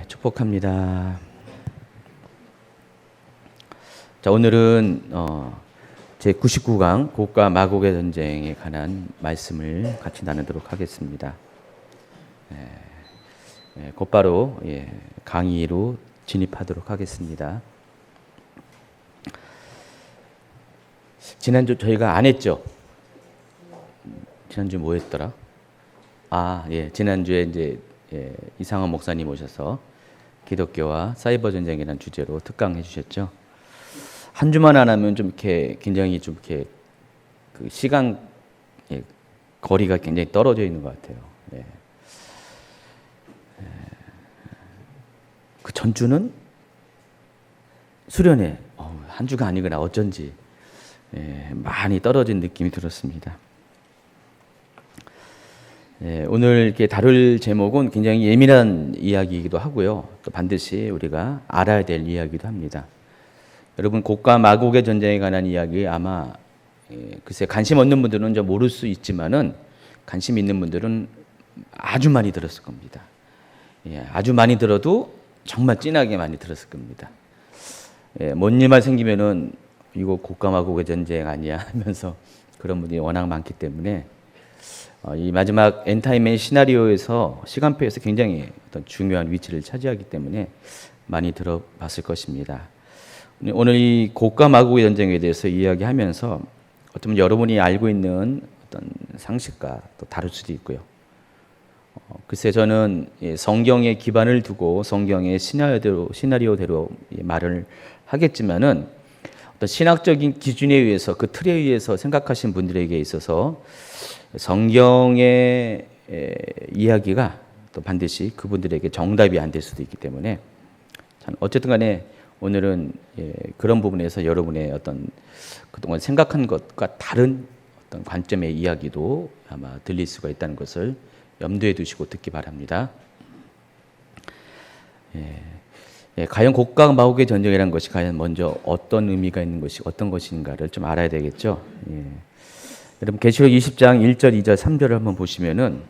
축복합니다. 자, 오늘은 제 99강 곡과 마곡의 전쟁에 관한 말씀을 같이 나누도록 하겠습니다. 곧바로 강의로 진입하도록 하겠습니다. 지난주 저희가 안 했죠? 지난주 뭐 했더라? 지난주에 이제 이상원 목사님 오셔서 기독교와 사이버 전쟁이라는 주제로 특강해 주셨죠. 한 주만 안 하면 좀 이렇게 굉장히 좀 이렇게 그 시간 거리가 굉장히 떨어져 있는 것 같아요. 그 전주는 수련회 한 주가 아니거나 어쩐지 많이 떨어진 느낌이 들었습니다. 오늘 이렇게 다룰 제목은 굉장히 예민한 이야기이기도 하고요. 또 반드시 우리가 알아야 될 이야기도 합니다. 여러분, 곡과 마곡의 전쟁에 관한 이야기 아마 글쎄 관심 없는 분들은 좀 모를 수 있지만은 관심 있는 분들은 아주 많이 들었을 겁니다. 아주 많이 들어도 정말 진하게 많이 들었을 겁니다. 뭔 일만 생기면은 이거 곡과 마곡의 전쟁 아니야 하면서 그런 분들이 워낙 많기 때문에 이 마지막 엔타임의 시나리오에서 시간표에서 굉장히 어떤 중요한 위치를 차지하기 때문에 많이 들어봤을 것입니다. 오늘 이 곡과 마곡의 전쟁에 대해서 이야기하면서 어쩌면 여러분이 알고 있는 어떤 상식과 또 다를 수도 있고요. 글쎄 저는 성경에 기반을 두고 성경의 시나리오대로 말을 하겠지만은 어떤 신학적인 기준에 의해서 그 틀에 의해서 생각하신 분들에게 있어서 성경의 이야기가 또 반드시 그분들에게 정답이 안 될 수도 있기 때문에 어쨌든 간에 오늘은 그런 부분에서 여러분의 어떤 그동안 생각한 것과 다른 어떤 관점의 이야기도 아마 들릴 수가 있다는 것을 염두에 두시고 듣기 바랍니다. 과연 곡과 마곡의 전쟁이라는 것이 과연 먼저 어떤 의미가 있는 것이 어떤 것인가를 좀 알아야 되겠죠. 여러분 계시록 20장 1절, 2절, 3절을 한번 보시면은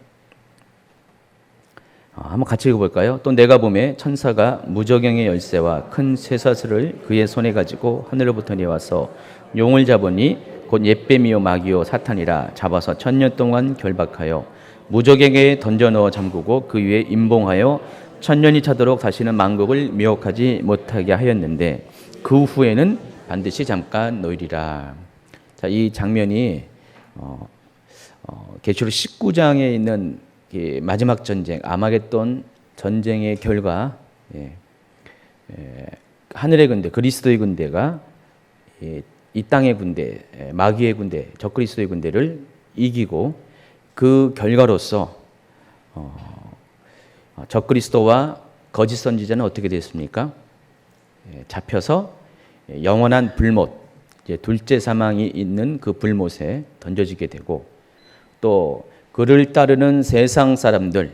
한번 같이 읽어볼까요? 또 내가 보매 천사가 무저경의 열쇠와 큰 쇠사슬을 그의 손에 가지고 하늘로부터 내려와서 용을 잡으니 곧 옛뱀이요 마귀요 사탄이라 잡아서 1000년 동안 결박하여 무저경에 던져 넣어 잠그고 그 위에 임봉하여 1000년이 차도록 다시는 만국을 미혹하지 못하게 하였는데 그 후에는 반드시 잠깐 놓이리라. 자, 이 장면이 계시록 19장에 있는 마지막 전쟁, 아마겟돈 전쟁의 결과, 하늘의 군대, 그리스도의 군대가 이 땅의 군대, 마귀의 군대, 적그리스도의 군대를 이기고 그 결과로서 적그리스도와 거짓 선지자는 어떻게 됐습니까? 잡혀서 영원한 불못, 둘째 사망이 있는 그 불못에 던져지게 되고 또 그를 따르는 세상 사람들,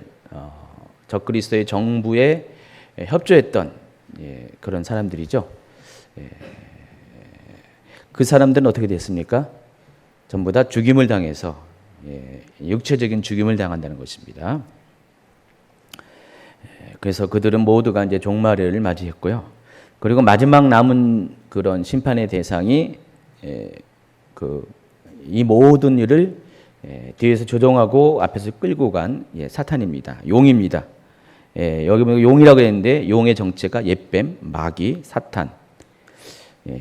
적그리스도의 정부에 협조했던 그런 사람들이죠. 그 사람들은 어떻게 됐습니까? 전부 다 죽임을 당해서 육체적인 죽임을 당한다는 것입니다. 그래서 그들은 모두가 이제 종말을 맞이했고요. 그리고 마지막 남은 그런 심판의 대상이 이 모든 일을 뒤에서 조종하고 앞에서 끌고 간 사탄입니다. 용입니다. 여기 보면 용이라고 했는데 용의 정체가 옛뱀, 마귀, 사탄.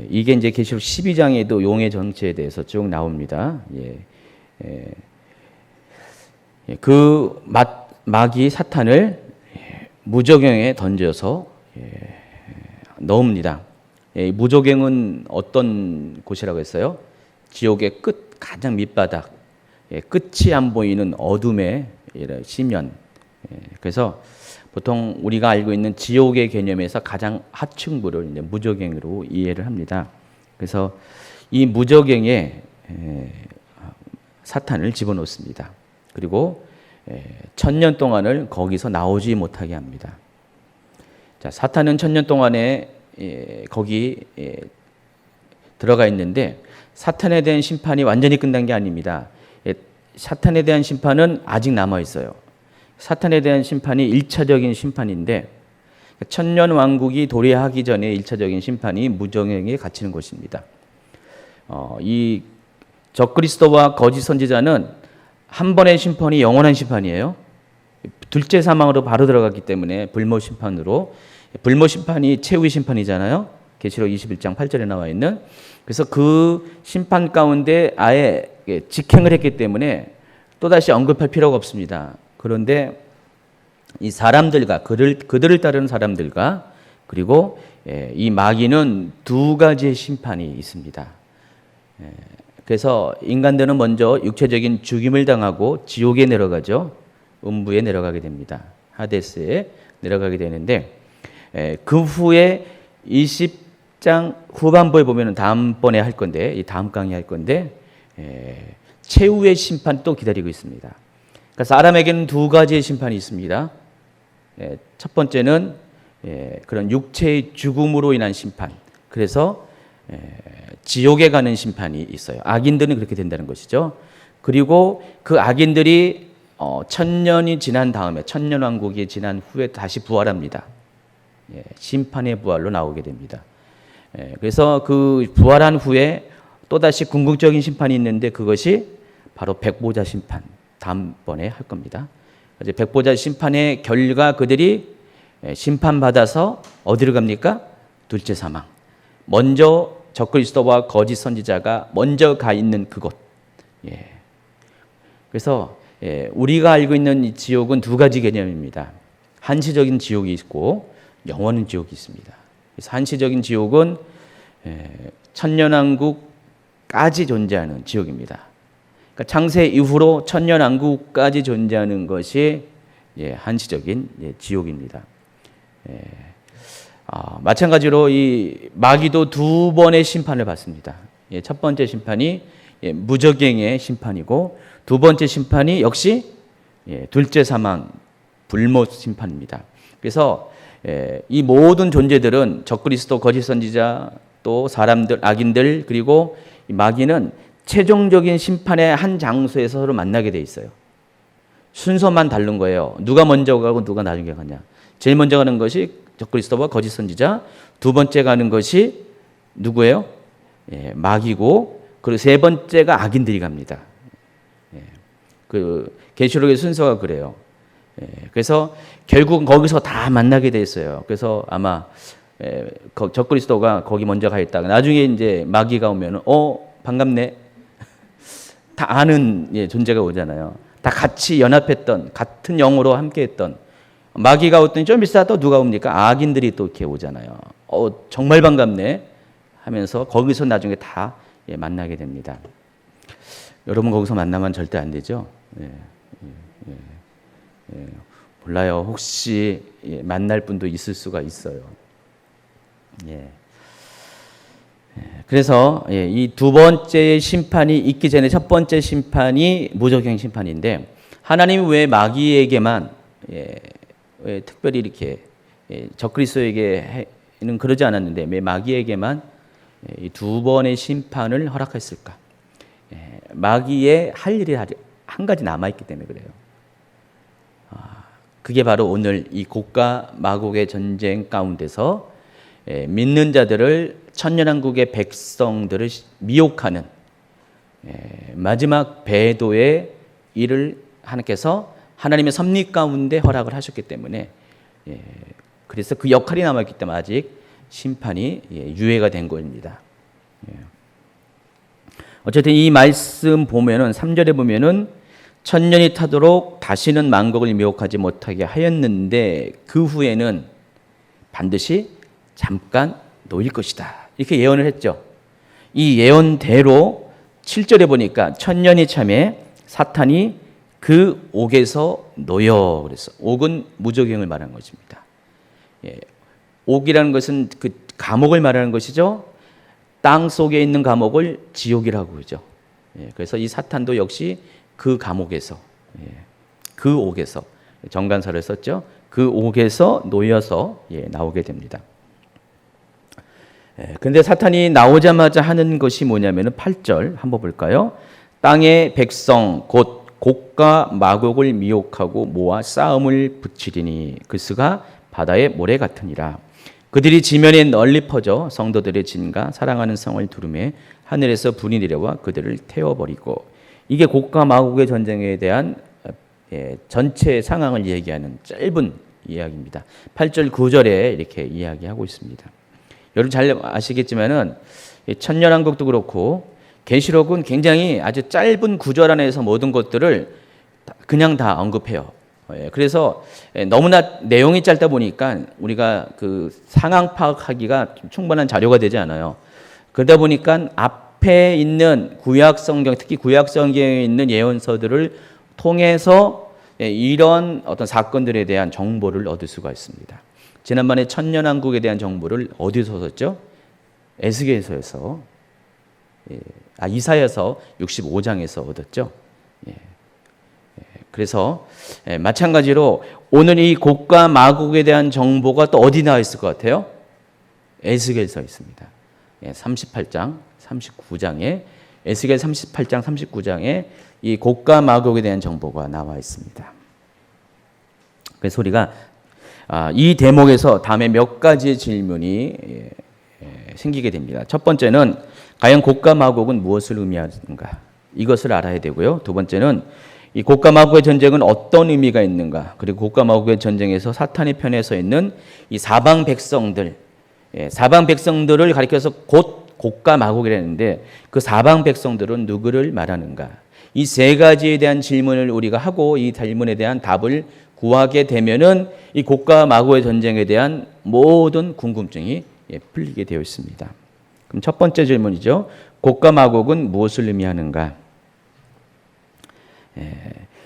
이게 이제 계시록 12장에도 용의 정체에 대해서 쭉 나옵니다. 그 마귀 사탄을 무저경에 던져서 넣습니다. 무저경은 어떤 곳이라고 했어요? 지옥의 끝, 가장 밑바닥, 끝이 안 보이는 어둠의 심연. 그래서 보통 우리가 알고 있는 지옥의 개념에서 가장 하층부를 이제 무저경으로 이해를 합니다. 그래서 이 무저경에 사탄을 집어넣습니다. 그리고 1000년 동안을 거기서 나오지 못하게 합니다. 자, 사탄은 1000년 동안에 거기 들어가 있는데 사탄에 대한 심판이 완전히 끝난 게 아닙니다. 사탄에 대한 심판은 아직 남아 있어요. 사탄에 대한 심판이 1차적인 심판인데 천년 왕국이 도래하기 전에 1차적인 심판이 무정행에 갇히는 것입니다. 이 적그리스도와 거짓 선지자는 한 번의 심판이 영원한 심판이에요. 둘째 사망으로 바로 들어갔기 때문에 불모 심판으로, 불모 심판이 최후의 심판이잖아요. 계시록 21장 8절에 나와 있는. 그래서 그 심판 가운데 아예 직행을 했기 때문에 또다시 언급할 필요가 없습니다. 그런데 이 사람들과 그들을 따르는 사람들과 그리고 이 마귀는 두 가지의 심판이 있습니다. 그래서 인간들은 먼저 육체적인 죽임을 당하고 지옥에 내려가죠. 음부에 내려가게 됩니다. 하데스에 내려가게 되는데 그 후에 20장 후반부에 보면 다음번에 할 건데, 이 다음 강의 할 건데 최후의 심판이 또 기다리고 있습니다. 그러니까 사람에게는 두 가지의 심판이 있습니다. 첫 번째는 그런 육체의 죽음으로 인한 심판. 그래서 지옥에 가는 심판이 있어요. 악인들은 그렇게 된다는 것이죠. 그리고 그 악인들이 천년이 지난 다음에, 천년왕국이 지난 후에 다시 부활합니다. 심판의 부활로 나오게 됩니다. 그래서 그 부활한 후에 또다시 궁극적인 심판이 있는데 그것이 바로 백보자 심판, 다음번에 할 겁니다. 이제 백보자 심판의 결과 그들이 심판받아서 어디로 갑니까? 둘째 사망. 먼저 적그리스도와 거짓 선지자가 먼저 가 있는 그곳. 그래서 우리가 알고 있는 이 지옥은 두 가지 개념입니다. 한시적인 지옥이 있고 영원한 지옥이 있습니다. 그래서 한시적인 지옥은 천년왕국까지 존재하는 지옥입니다. 그러니까 창세 이후로 천년왕국까지 존재하는 것이 한시적인 지옥입니다. 마찬가지로 이 마귀도 두 번의 심판을 받습니다. 첫 번째 심판이 무적행의 심판이고 두 번째 심판이 역시 둘째 사망 불모 심판입니다. 그래서 이 모든 존재들은 적그리스도 거짓 선지자 또 사람들 악인들 그리고 이 마귀는 최종적인 심판의 한 장소에서 서로 만나게 돼 있어요. 순서만 다른 거예요. 누가 먼저 가고 누가 나중에 가냐. 제일 먼저 가는 것이 적그리스도와 거짓 선지자, 두 번째 가는 것이 누구예요? 마귀고 그리고 세 번째가 악인들이 갑니다. 그 계시록의 순서가 그래요. 그래서 결국은 거기서 다 만나게 돼 있어요. 그래서 아마 적그리스도가 거기 먼저 가 있다가 나중에 이제 마귀가 오면은 반갑네. 다 아는 존재가 오잖아요. 다 같이 연합했던 같은 영으로 함께했던 마귀가 오더니 좀 있다가 또 누가 옵니까? 악인들이 또 이렇게 오잖아요. 정말 반갑네 하면서 거기서 나중에 다 만나게 됩니다. 여러분 거기서 만나면 절대 안 되죠. 몰라요. 혹시 만날 분도 있을 수가 있어요. 그래서 이 두 번째 심판이 있기 전에 첫 번째 심판이 무적행 심판인데 하나님이 왜 마귀에게만 왜 특별히 이렇게 적그리스도에게는 그러지 않았는데 왜 마귀에게만 이 두 번의 심판을 허락했을까? 마귀의 할 일이 한 가지 남아있기 때문에 그래요. 그게 바로 오늘 이 곡과 마곡의 전쟁 가운데서 믿는 자들을 천년왕국의 백성들을 미혹하는 마지막 배도의 일을 하나님께서 하나님의 섭리 가운데 허락을 하셨기 때문에 그래서 그 역할이 남아있기 때문에 아직 심판이 유예가 된 것입니다. 어쨌든 이 말씀 보면은 3절에 보면은 천년이 타도록 다시는 만국을 미혹하지 못하게 하였는데 그 후에는 반드시 잠깐 놓일 것이다. 이렇게 예언을 했죠. 이 예언대로 7절에 보니까 천년이 참에 사탄이 그 옥에서 놓여 그래서 옥은 무적행을 말하는 것입니다. 옥이라는 것은 그 감옥을 말하는 것이죠. 땅 속에 있는 감옥을 지옥이라고 그러죠. 그래서 이 사탄도 역시 그 감옥에서 그 옥에서 정관사를 썼죠. 그 옥에서 놓여서 나오게 됩니다. 근데 사탄이 나오자마자 하는 것이 뭐냐면은 8절 한번 볼까요? 땅의 백성 곧 곡과 마곡을 미혹하고 모아 싸움을 붙이리니 그 수가 바다의 모래 같으니라. 그들이 지면에 널리 퍼져 성도들의 진과 사랑하는 성을 두르매 하늘에서 불이 내려와 그들을 태워버리고. 이게 곡과 마곡의 전쟁에 대한 전체 상황을 얘기하는 짧은 이야기입니다. 8절 9절에 이렇게 이야기하고 있습니다. 여러분 잘 아시겠지만은 천년왕국도 그렇고 계시록은 굉장히 아주 짧은 구절 안에서 모든 것들을 그냥 다 언급해요. 그래서 너무나 내용이 짧다 보니까 우리가 그 상황 파악하기가 충분한 자료가 되지 않아요. 그러다 보니까 앞에 있는 구약 성경, 특히 구약 성경에 있는 예언서들을 통해서 이런 어떤 사건들에 대한 정보를 얻을 수가 있습니다. 지난번에 천년왕국에 대한 정보를 어디서 얻었죠? 에스겔서에서, 이사야서 65장에서 얻었죠. 그래서 마찬가지로 오늘 이 곡과 마곡에 대한 정보가 또 어디 나와 있을 것 같아요? 에스겔서에 있습니다. 38장, 39장에 에스겔 38장, 39장에 이 곡과 마곡에 대한 정보가 나와 있습니다. 그래서 우리가 이 대목에서 다음에 몇 가지 질문이 생기게 됩니다. 첫 번째는 과연 곡과 마곡은 무엇을 의미하는가? 이것을 알아야 되고요. 두 번째는 이 곡과 마곡의 전쟁은 어떤 의미가 있는가? 그리고 곡과 마곡의 전쟁에서 사탄의 편에 서 있는 이 사방 백성들, 사방 백성들을 가리켜서 곧 곡과 마곡이라는데 그 사방 백성들은 누구를 말하는가? 이 세 가지에 대한 질문을 우리가 하고 이 질문에 대한 답을 구하게 되면은 이 곡과 마곡의 전쟁에 대한 모든 궁금증이 풀리게 되어 있습니다. 그럼 첫 번째 질문이죠. 곡과 마곡은 무엇을 의미하는가?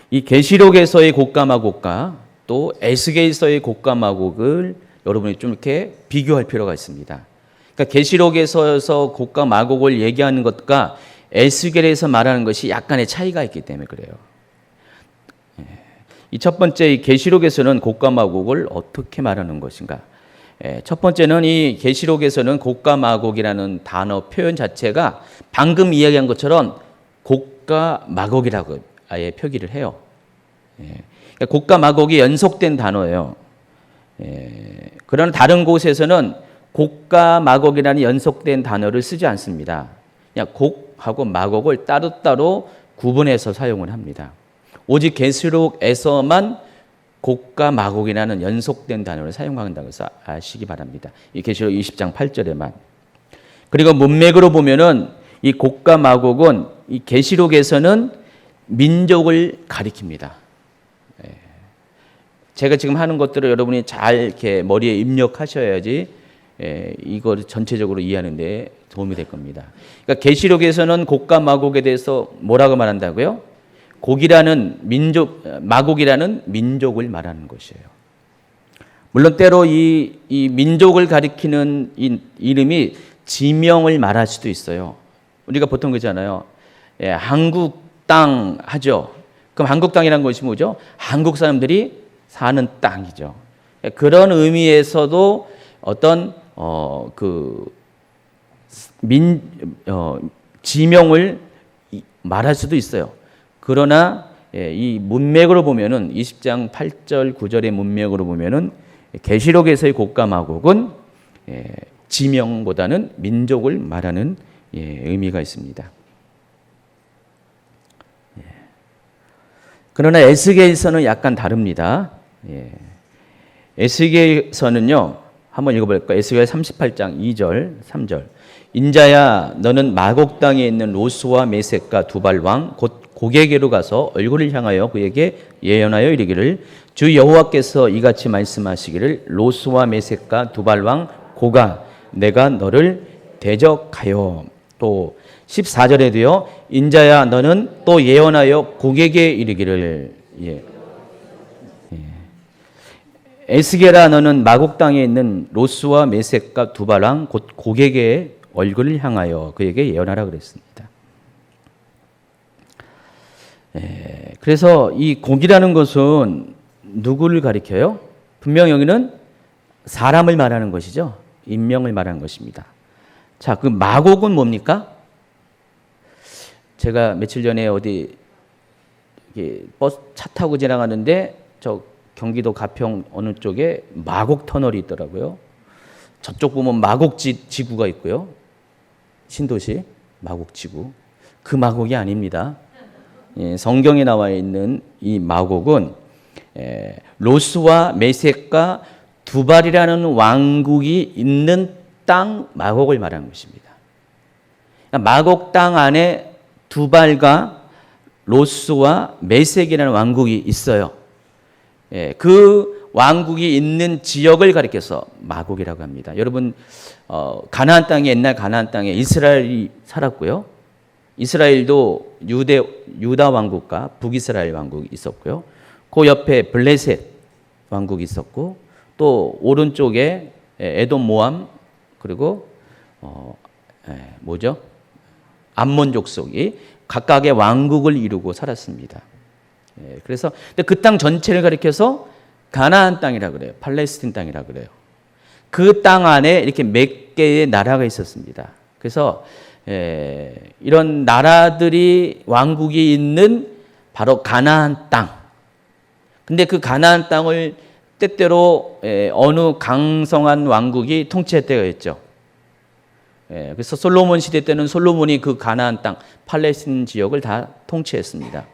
이 계시록에서의 곡과 마곡과 또 에스겔서의 곡과 마곡을 여러분이 좀 이렇게 비교할 필요가 있습니다. 그러니까 계시록에서 곡과 마곡을 얘기하는 것과 에스겔에서 말하는 것이 약간의 차이가 있기 때문에 그래요. 이 첫 번째 계시록에서는 곡과 마곡을 어떻게 말하는 것인가? 첫 번째는 이 계시록에서는 곡과 마곡이라는 단어 표현 자체가 방금 이야기한 것처럼 곡과 마곡이라고 아예 표기를 해요. 그러니까 곡과 마곡이 연속된 단어예요. 그러나 다른 곳에서는 곡과 마곡이라는 연속된 단어를 쓰지 않습니다. 그냥 곡하고 마곡을 따로따로 구분해서 사용을 합니다. 오직 계시록에서만 곡과 마곡이라는 연속된 단어를 사용한다고 해서 아시기 바랍니다. 이 계시록 20장 8절에만. 그리고 문맥으로 보면은 이 곡과 마곡은 이 계시록에서는 민족을 가리킵니다. 제가 지금 하는 것들을 여러분이 잘 이렇게 머리에 입력하셔야지 이걸 전체적으로 이해하는 데 도움이 될 겁니다. 그러니까 계시록에서는 곡과 마곡에 대해서 뭐라고 말한다고요? 곡이라는 민족, 마곡이라는 민족을 말하는 것이에요. 물론 때로 이 민족을 가리키는 이 이름이 지명을 말할 수도 있어요. 우리가 보통 그러잖아요. 한국 땅 하죠. 그럼 한국 땅이라는 것이 뭐죠? 한국 사람들이 사는 땅이죠. 그런 의미에서도 어떤 지명을 말할 수도 있어요. 그러나 이 문맥으로 보면은 20장 8절 9절의 문맥으로 보면은 계시록에서의 곡과 마곡은 지명보다는 민족을 말하는 의미가 있습니다. 그러나 에스겔서는 약간 다릅니다. 에스겔서는요, 한번 읽어볼까요? 에스겔 38장 2절, 3절. 인자야, 너는 마곡 땅에 있는 로스와 메섹과 두발 왕 곧 고게게로 가서 얼굴을 향하여 그에게 예언하여 이르기를 주 여호와께서 이같이 말씀하시기를 로스와 메섹과 두발 왕 고가 내가 너를 대적하여. 또 14절에도요. 인자야 너는 또 예언하여 고게게 이르기를. 에스겔아 너는 마곡 땅에 있는 로스와 메섹과 두발 왕 곧 고게게의 얼굴을 향하여 그에게 예언하라 그랬습니다. 그래서 이 곡이라는 것은 누구를 가리켜요? 분명 여기는 사람을 말하는 것이죠. 인명을 말하는 것입니다. 자, 그 마곡은 뭡니까? 제가 며칠 전에 어디 버스 차 타고 지나가는데 저 경기도 가평 어느 쪽에 마곡 터널이 있더라고요. 저쪽 보면 마곡 지구가 있고요. 신도시 마곡 지구. 그 마곡이 아닙니다. 예, 성경에 나와 있는 이 마곡은 로스와 메섹과 두발이라는 왕국이 있는 땅 마곡을 말하는 것입니다. 마곡 땅 안에 두발과 로스와 메섹이라는 왕국이 있어요. 예, 그 왕국이 있는 지역을 가리켜서 마곡이라고 합니다. 여러분, 가나안 땅에, 옛날 가나안 땅에 이스라엘이 살았고요. 이스라엘도 유다 왕국과 북이스라엘 왕국이 있었고요. 그 옆에 블레셋 왕국이 있었고, 또 오른쪽에 에돔 모함, 그리고 암몬 족속이 각각의 왕국을 이루고 살았습니다. 그래서 그 땅 전체를 가리켜서 가나안 땅이라 그래요. 팔레스틴 땅이라 그래요. 그 땅 안에 이렇게 몇 개의 나라가 있었습니다. 그래서 이런 나라들이 왕국이 있는 바로 가나안 땅. 근데 그 가나안 땅을 때때로 어느 강성한 왕국이 통치할 때가 있죠. 그래서 솔로몬 시대 때는 솔로몬이 그 가나안 땅, 팔레스틴 지역을 다 통치했습니다.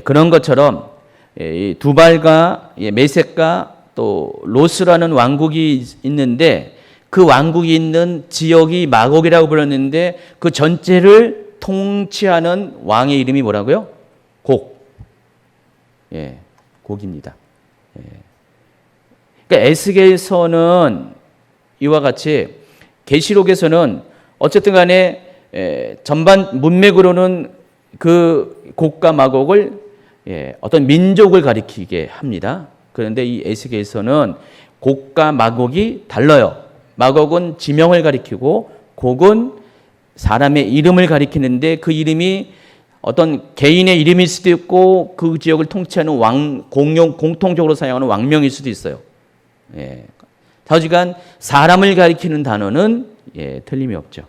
그런 것처럼 두발과 메섹과 또 로스라는 왕국이 있는데 그 왕국이 있는 지역이 마곡이라고 불렀는데 그 전체를 통치하는 왕의 이름이 뭐라고요? 곡입니다. 그러니까 에스겔서는 이와 같이 계시록에서는 어쨌든 간에 전반 문맥으로는 그 곡과 마곡을 어떤 민족을 가리키게 합니다. 그런데 이 에스겔서는 곡과 마곡이 달라요. 마곡은 지명을 가리키고 곡은 사람의 이름을 가리키는데 그 이름이 어떤 개인의 이름일 수도 있고 그 지역을 통치하는 공통적으로 사용하는 왕명일 수도 있어요. 하지만 사람을 가리키는 단어는 틀림이 없죠.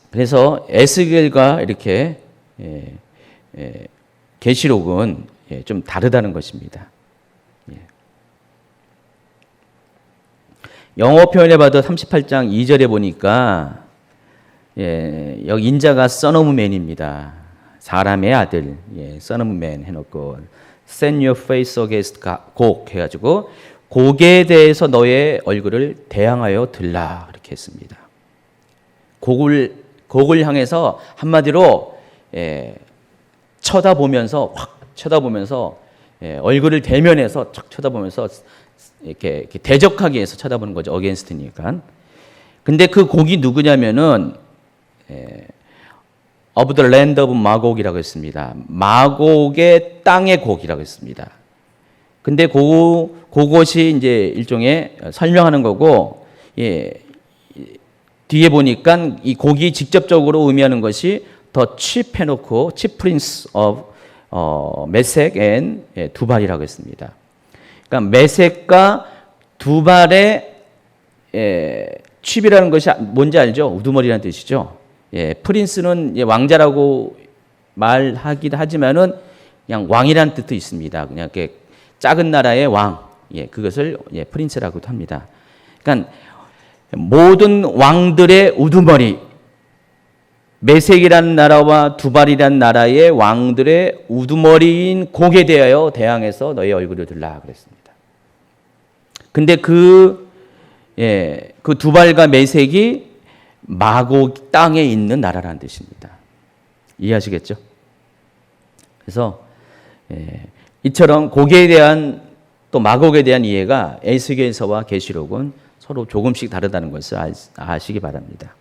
그래서 에스겔과 이렇게 계시록은 좀 다르다는 것입니다. 영어 표현에 봐도 38장 2절에 보니까 여기 인자가 son of man입니다. 사람의 아들, son of man 해놓고 set your face against 곡 해가지고 곡에 대해서 너의 얼굴을 대항하여 들라 이렇게 했습니다. 곡을 향해서 한마디로 쳐다보면서 얼굴을 대면해서 척 쳐다보면서 이렇게 대적하기 위해서 쳐다보는 거죠. 어게인스트니까. 근데 그 곡이 누구냐면은 of the land of 마곡이라고 했습니다. 마곡의 땅의 곡이라고 했습니다. 근데 그것이 이제 일종의 설명하는 거고, 뒤에 보니까 이 곡이 직접적으로 의미하는 것이 the chief 해놓고 chief prince of 메섹 and 두발이라고 했습니다. 그러니까 메섹과 두발의 chief이라는 것이 뭔지 알죠? 우두머리라는 뜻이죠. 프린스는 왕자라고 말하기도 하지만은 그냥 왕이라는 뜻도 있습니다. 그냥 이렇게 작은 나라의 왕, 그것을 프린스라고도 합니다. 그러니까 모든 왕들의 우두머리, 메섹이라는 나라와 두발이라는 나라의 왕들의 우두머리인 곡에 대하여 대항해서 너의 얼굴을 들라 그랬습니다. 근데 그 두발과 메섹이 마곡 땅에 있는 나라라는 뜻입니다. 이해하시겠죠? 그래서 이처럼 곡에 대한 또 마곡에 대한 이해가 에스겔서와 계시록은 서로 조금씩 다르다는 것을 아시기 바랍니다.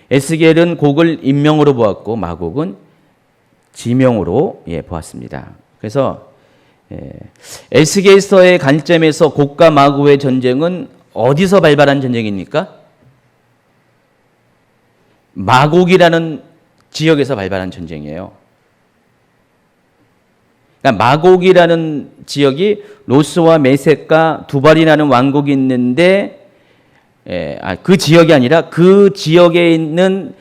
에스겔은 곡을 인명으로 보았고 마곡은 지명으로 보았습니다. 그래서 에스겔서의 관점에서 곡과 마곡의 전쟁은 어디서 발발한 전쟁입니까? 마곡이라는 지역에서 발발한 전쟁이에요. 그러니까 마곡이라는 지역이 로스와 메섹과 두발이라는 왕국이 있는데 그 지역이 아니라 그 지역에 있는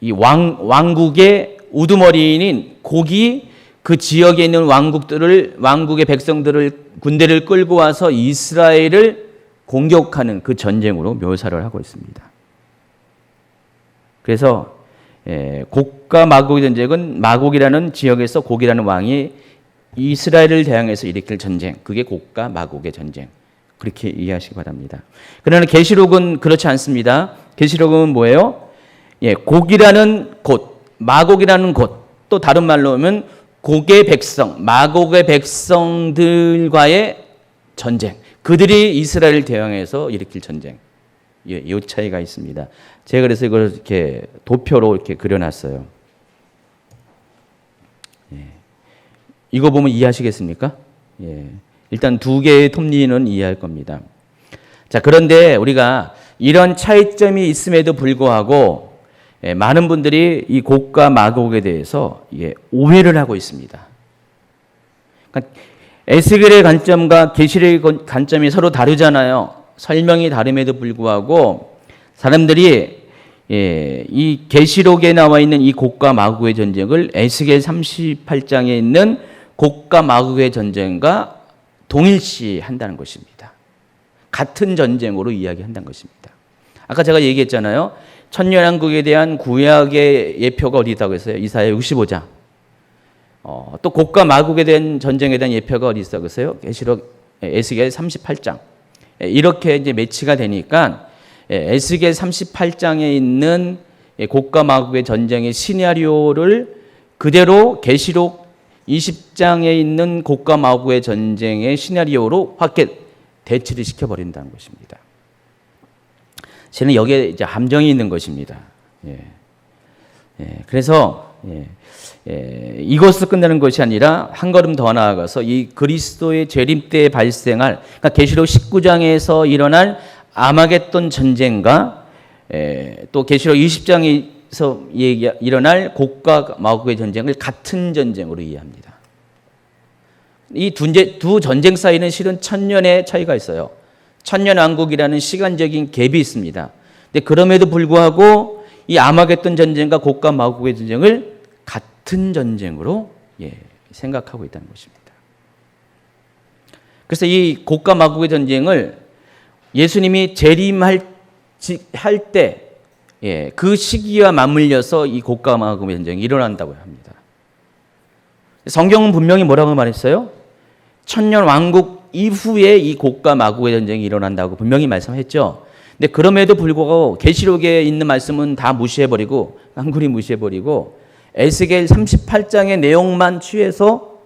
이 왕국의 우두머리인 곡이 그 지역에 있는 왕국의 백성들을 군대를 끌고 와서 이스라엘을 공격하는 그 전쟁으로 묘사를 하고 있습니다. 그래서 곡과 마곡의 전쟁은 마곡이라는 지역에서 곡이라는 왕이 이스라엘을 대항해서 일으킬 전쟁, 그게 곡과 마곡의 전쟁, 그렇게 이해하시기 바랍니다. 그러나 계시록은 그렇지 않습니다. 계시록은 뭐예요? 곡이라는 곳, 마곡이라는 곳, 또 다른 말로 하면 곡의 백성, 마곡의 백성들과의 전쟁, 그들이 이스라엘을 대항해서 일으킬 전쟁, 이 차이가 있습니다. 제가 그래서 이걸 이렇게 도표로 이렇게 그려놨어요. 이거 보면 이해하시겠습니까? 일단 두 개의 톱니는 이해할 겁니다. 자, 그런데 우리가 이런 차이점이 있음에도 불구하고 많은 분들이 이 곡과 마곡에 대해서 오해를 하고 있습니다. 그러니까 에스겔의 관점과 계시록의 관점이 서로 다르잖아요. 설명이 다름에도 불구하고 사람들이 이 계시록에 나와 있는 이 곡과 마곡의 전쟁을 에스겔 38장에 있는 곡과 마곡의 전쟁과 동일시한다는 것입니다. 같은 전쟁으로 이야기한다는 것입니다. 아까 제가 얘기했잖아요. 천년왕국에 대한 구약의 예표가 어디 있다고 했어요? 이사야 65장. 또 곡과 마곡에 대한 전쟁에 대한 예표가 어디 있다고 했어요? 계시록 에스겔 38장. 이렇게 이제 매치가 되니까 에스겔 38장에 있는 곡과 마곡의 전쟁의 시나리오를 그대로 계시록 20장에 있는 곡과 마곡의 전쟁의 시나리오로 확대 대치를 시켜버린다는 것입니다. 저는 여기에 이제 함정이 있는 것입니다. 그래서 이것으로 끝나는 것이 아니라 한 걸음 더 나아가서 이 그리스도의 재림 때 발생할, 그러니까 계시록 19장에서 일어날 아마겟돈 전쟁과 또 계시록 20장에서 일어날 곡과 마곡의 전쟁을 같은 전쟁으로 이해합니다. 이 두 전쟁 사이는 실은 1000년의 차이가 있어요. 천년왕국이라는 시간적인 갭이 있습니다. 근데 그럼에도 불구하고 이 아마겟돈 전쟁과 곡과 마곡의 전쟁을 같은 전쟁으로 생각하고 있다는 것입니다. 그래서 이 곡과 마곡의 전쟁을 예수님이 재림할 때 그 시기와 맞물려서 이 곡과 마곡의 전쟁이 일어난다고 합니다. 성경은 분명히 뭐라고 말했어요? 천년왕국 이후에 이 곡과 마곡의 전쟁이 일어난다고 분명히 말씀했죠. 근데 그럼에도 불구하고 계시록에 있는 말씀은 다 무시해버리고 깡그리 무시해버리고 에스겔 38장의 내용만 취해서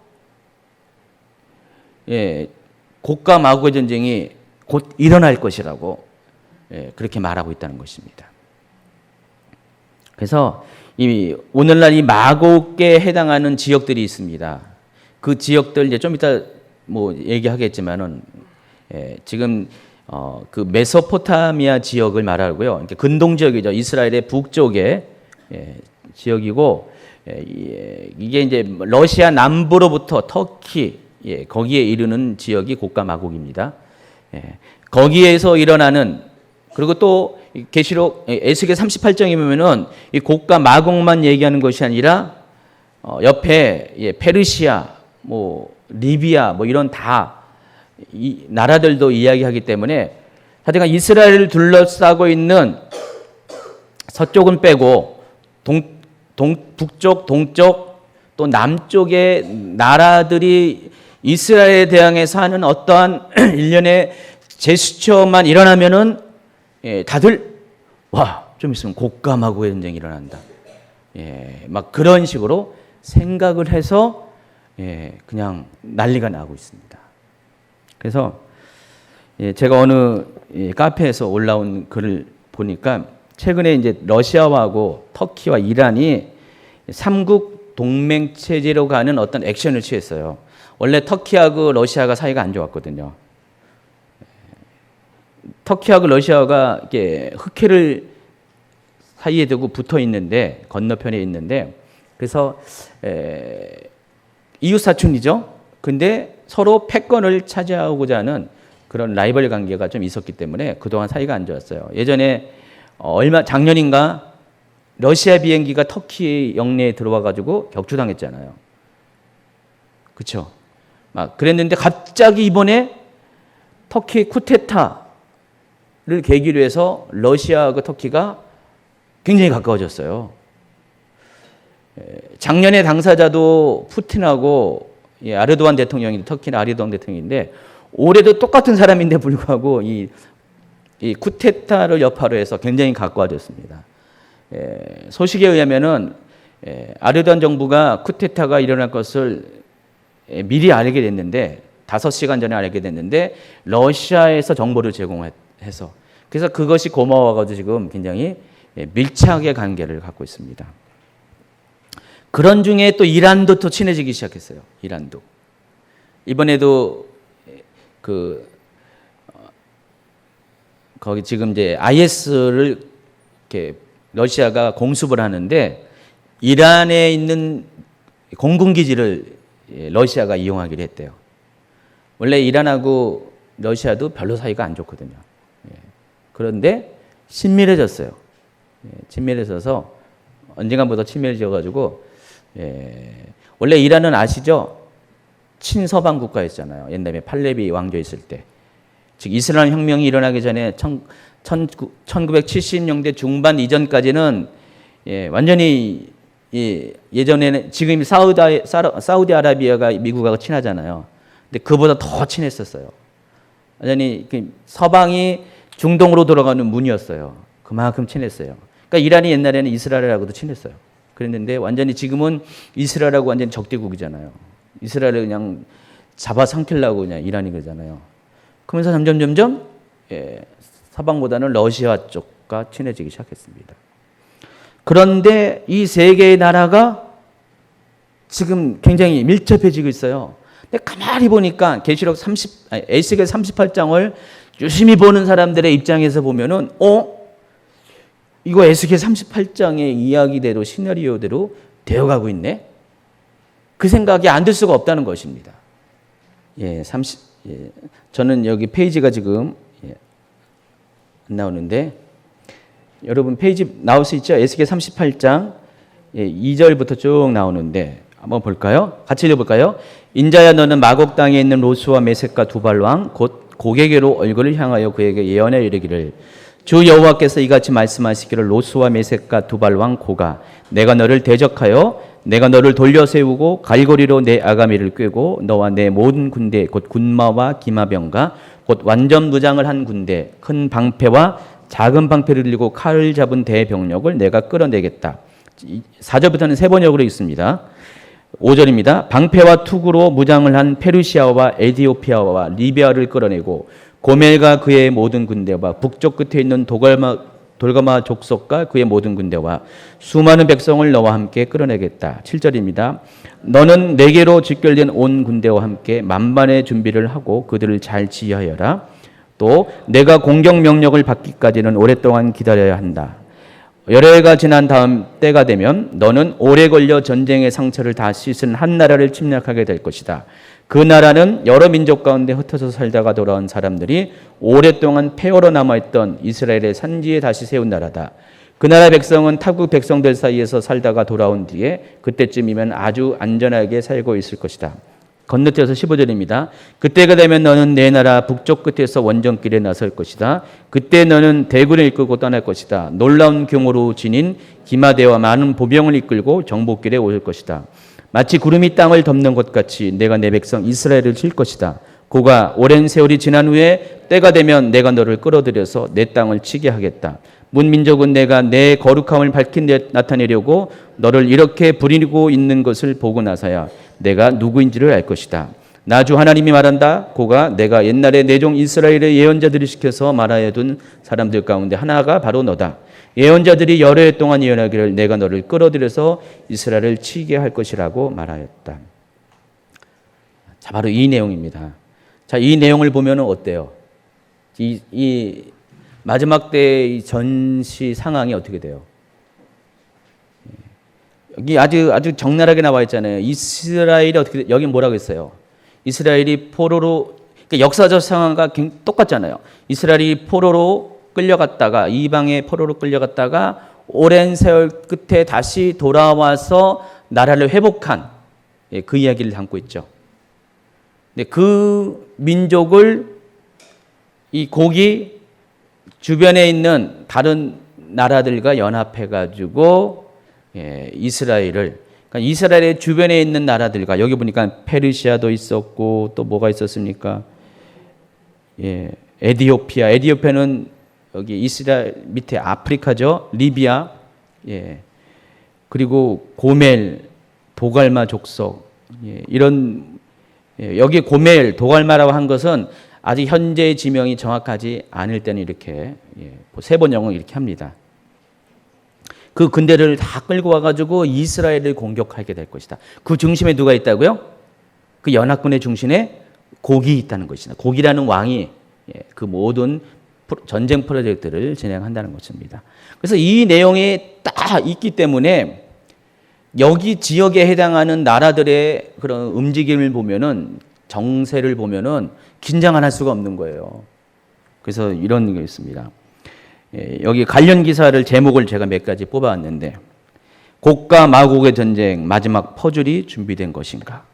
곡과 마곡의 전쟁이 곧 일어날 것이라고 그렇게 말하고 있다는 것입니다. 그래서 오늘날 이 마곡에 해당하는 지역들이 있습니다. 그 지역들 이제 좀 이따 얘기하겠지만은 지금 그 메소포타미아 지역을 말하고요. 근동 지역이죠. 이스라엘의 북쪽의 지역이고 이게 이제 러시아 남부로부터 터키 거기에 이르는 지역이 곡과 마곡입니다. 거기에서 일어나는, 그리고 또 계시록 에스겔 38장에 보면은 이 곡과 마곡만 얘기하는 것이 아니라 옆에 페르시아, 리비아 이런 이 나라들도 이야기하기 때문에 하여간 이스라엘을 둘러싸고 있는 서쪽은 빼고 북쪽, 동쪽 또 남쪽의 나라들이 이스라엘에 대항해서 하는 어떠한 일련의 제스처만 일어나면은 다들 좀 있으면 곡과 마곡의 전쟁이 일어난다. 막 그런 식으로 생각을 해서 그냥 난리가 나고 있습니다. 그래서 제가 어느 카페에서 올라온 글을 보니까 최근에 이제 러시아하고 터키와 이란이 삼국 동맹 체제로 가는 어떤 액션을 취했어요. 원래 터키하고 러시아가 사이가 안 좋았거든요. 터키하고 러시아가 이렇게 흑해를 사이에 두고 붙어 있는데, 건너편에 있는데, 그래서 이웃 사촌이죠. 근데 서로 패권을 차지하고자 하는 그런 라이벌 관계가 좀 있었기 때문에 그동안 사이가 안 좋았어요. 예전에 작년인가 러시아 비행기가 터키 영내에 들어와 가지고 격추당했잖아요. 그렇죠? 막 그랬는데 갑자기 이번에 터키 쿠데타를 계기로 해서 러시아하고 터키가 굉장히 가까워졌어요. 작년에 당사자도 푸틴하고 아르도안 대통령인데, 터키는 아르도안 대통령인데, 올해도 똑같은 사람인데 불구하고 이 쿠데타를 여파로 해서 굉장히 가까워졌습니다. 소식에 의하면은 아르도안 정부가 쿠데타가 일어날 것을 미리 알게 됐는데, 5시간 전에 알게 됐는데 러시아에서 정보를 제공해서, 그래서 그것이 고마워가지고 지금 굉장히 밀착의 관계를 갖고 있습니다. 그런 중에 또 이란도 또 친해지기 시작했어요. 이란도 이번에도 거기 지금 이제 IS를 이렇게 러시아가 공습을 하는데, 이란에 있는 공군기지를 러시아가 이용하기로 했대요. 원래 이란하고 러시아도 별로 사이가 안 좋거든요. 그런데 친밀해졌어요. 친밀해져서 언젠가보다 친밀해져가지고, 원래 이란은 아시죠? 친서방 국가였잖아요. 옛날에 팔레비 왕조 있을 때. 즉 이슬람 혁명이 일어나기 전에 1970년대 중반 이전까지는 완전히 예전에는 지금 사우디아라비아가 미국하고 친하잖아요. 근데 그보다 더 친했었어요. 완전히 서방이 중동으로 들어가는 문이었어요. 그만큼 친했어요. 그러니까 이란이 옛날에는 이스라엘하고도 친했어요. 그랬는데 완전히 지금은 이스라엘하고 완전히 적대국이잖아요. 이스라엘을 그냥 잡아삼키려고 그냥 이란이 그러잖아요. 그러면서 점점 서방보다는 러시아 쪽과 친해지기 시작했습니다. 그런데 이 세 개의 나라가 지금 굉장히 밀접해지고 있어요. 근데 가만히 보니까 에스겔 38장을 유심히 보는 사람들의 입장에서 보면은 이거 에스겔 38장의 이야기대로, 시나리오대로 되어가고 있네. 그 생각이 안 들 수가 없다는 것입니다. 저는 여기 페이지가 지금 안 나오는데, 여러분 페이지 나올 수 있죠? 에스겔 38장 2절부터 쭉 나오는데 한번 볼까요? 같이 읽어볼까요? 인자야, 너는 마곡 땅에 있는 로스와 메섹과 두발왕 곧 고개게로 얼굴을 향하여 그에게 예언하여 이르기를, 주 여호와께서 이같이 말씀하시기를, 로스와 메섹과 두발왕 고가, 내가 너를 대적하여 내가 너를 돌려 세우고 갈고리로 내 아가미를 꿰고 너와 내 모든 군대 곧 군마와 기마병과 곧 완전 무장을 한 군대, 큰 방패와 작은 방패를 들고 칼을 잡은 대병력을 내가 끌어내겠다. 4절부터는 세 번역으로 있습니다. 5절입니다. 방패와 투구로 무장을 한 페르시아와 에디오피아와 리비아를 끌어내고 고멜과 그의 모든 군대와 북쪽 끝에 있는 돌가마 족속과 그의 모든 군대와 수많은 백성을 너와 함께 끌어내겠다. 7절입니다. 너는 내게로 직결된 온 군대와 함께 만반의 준비를 하고 그들을 잘 지휘하여라. 또 내가 공격 명령을 받기까지는 오랫동안 기다려야 한다. 여러 해가 지난 다음 때가 되면 너는 오래 걸려 전쟁의 상처를 다 씻은 한 나라를 침략하게 될 것이다. 그 나라는 여러 민족 가운데 흩어져 살다가 돌아온 사람들이 오랫동안 폐허로 남아있던 이스라엘의 산지에 다시 세운 나라다. 그 나라 백성은 타국 백성들 사이에서 살다가 돌아온 뒤에 그때쯤이면 아주 안전하게 살고 있을 것이다. 건너뛰어서 15절입니다. 그때가 되면 너는 내 나라 북쪽 끝에서 원정길에 나설 것이다. 그때 너는 대군을 이끌고 떠날 것이다. 놀라운 경호로 지닌 기마대와 많은 보병을 이끌고 정복길에 올 것이다. 마치 구름이 땅을 덮는 것 같이 내가 내 백성 이스라엘을 칠 것이다. 그가 오랜 세월이 지난 후에 때가 되면 내가 너를 끌어들여서 내 땅을 치게 하겠다. 문민족은 내가 내 거룩함을 밝히 나타내려고 너를 이렇게 부리고 있는 것을 보고 나서야 내가 누구인지를 알 것이다. 나 주 하나님이 말한다. 그가 내가 옛날에 내 종 이스라엘의 예언자들을 시켜서 말하여 둔 사람들 가운데 하나가 바로 너다. 예언자들이 여러 해 동안 예언하기를 내가 너를 끌어들여서 이스라엘을 치게 할 것이라고 말하였다. 자, 바로 이 내용입니다. 자, 이 내용을 보면 어때요? 이 마지막 때의 전시 상황이 어떻게 돼요? 여기 아주 적나라하게 나와 있잖아요. 이스라엘이 어떻게, 여기 뭐라고 했어요? 이스라엘이 포로로, 그러니까 역사적 상황과 똑같잖아요. 이스라엘이 포로로 끌려갔다가, 이방의 포로로 끌려갔다가 오랜 세월 끝에 다시 돌아와서 나라를 회복한 그 이야기를 담고 있죠. 근데 그 민족을 이 곡이 주변에 있는 다른 나라들과 연합해 가지고 이스라엘을, 그러니까 이스라엘의 주변에 있는 나라들과, 여기 보니까 페르시아도 있었고 또 뭐가 있었습니까? 에디오피아는 여기 이스라엘 밑에 아프리카죠. 리비아, 그리고 고멜, 도갈마 족속, 이런, 여기 고멜, 도갈마라고 한 것은 아직 현재 지명이 정확하지 않을 때는 이렇게 세 번 영어 이렇게 합니다. 그 군대를 다 끌고 와가지고 이스라엘을 공격하게 될 것이다. 그 중심에 누가 있다고요? 그 연합군의 중심에 곡이 있다는 것이다. 곡이라는 왕이 그 모든 전쟁 프로젝트를 진행한다는 것입니다. 그래서 이 내용이 딱 있기 때문에 여기 지역에 해당하는 나라들의 그런 움직임을 보면은, 정세를 보면은 긴장 안 할 수가 없는 거예요. 그래서 이런 게 있습니다. 여기 관련 기사를 제목을 제가 몇 가지 뽑아왔는데, 곡과 마곡의 전쟁 마지막 퍼즐이 준비된 것인가?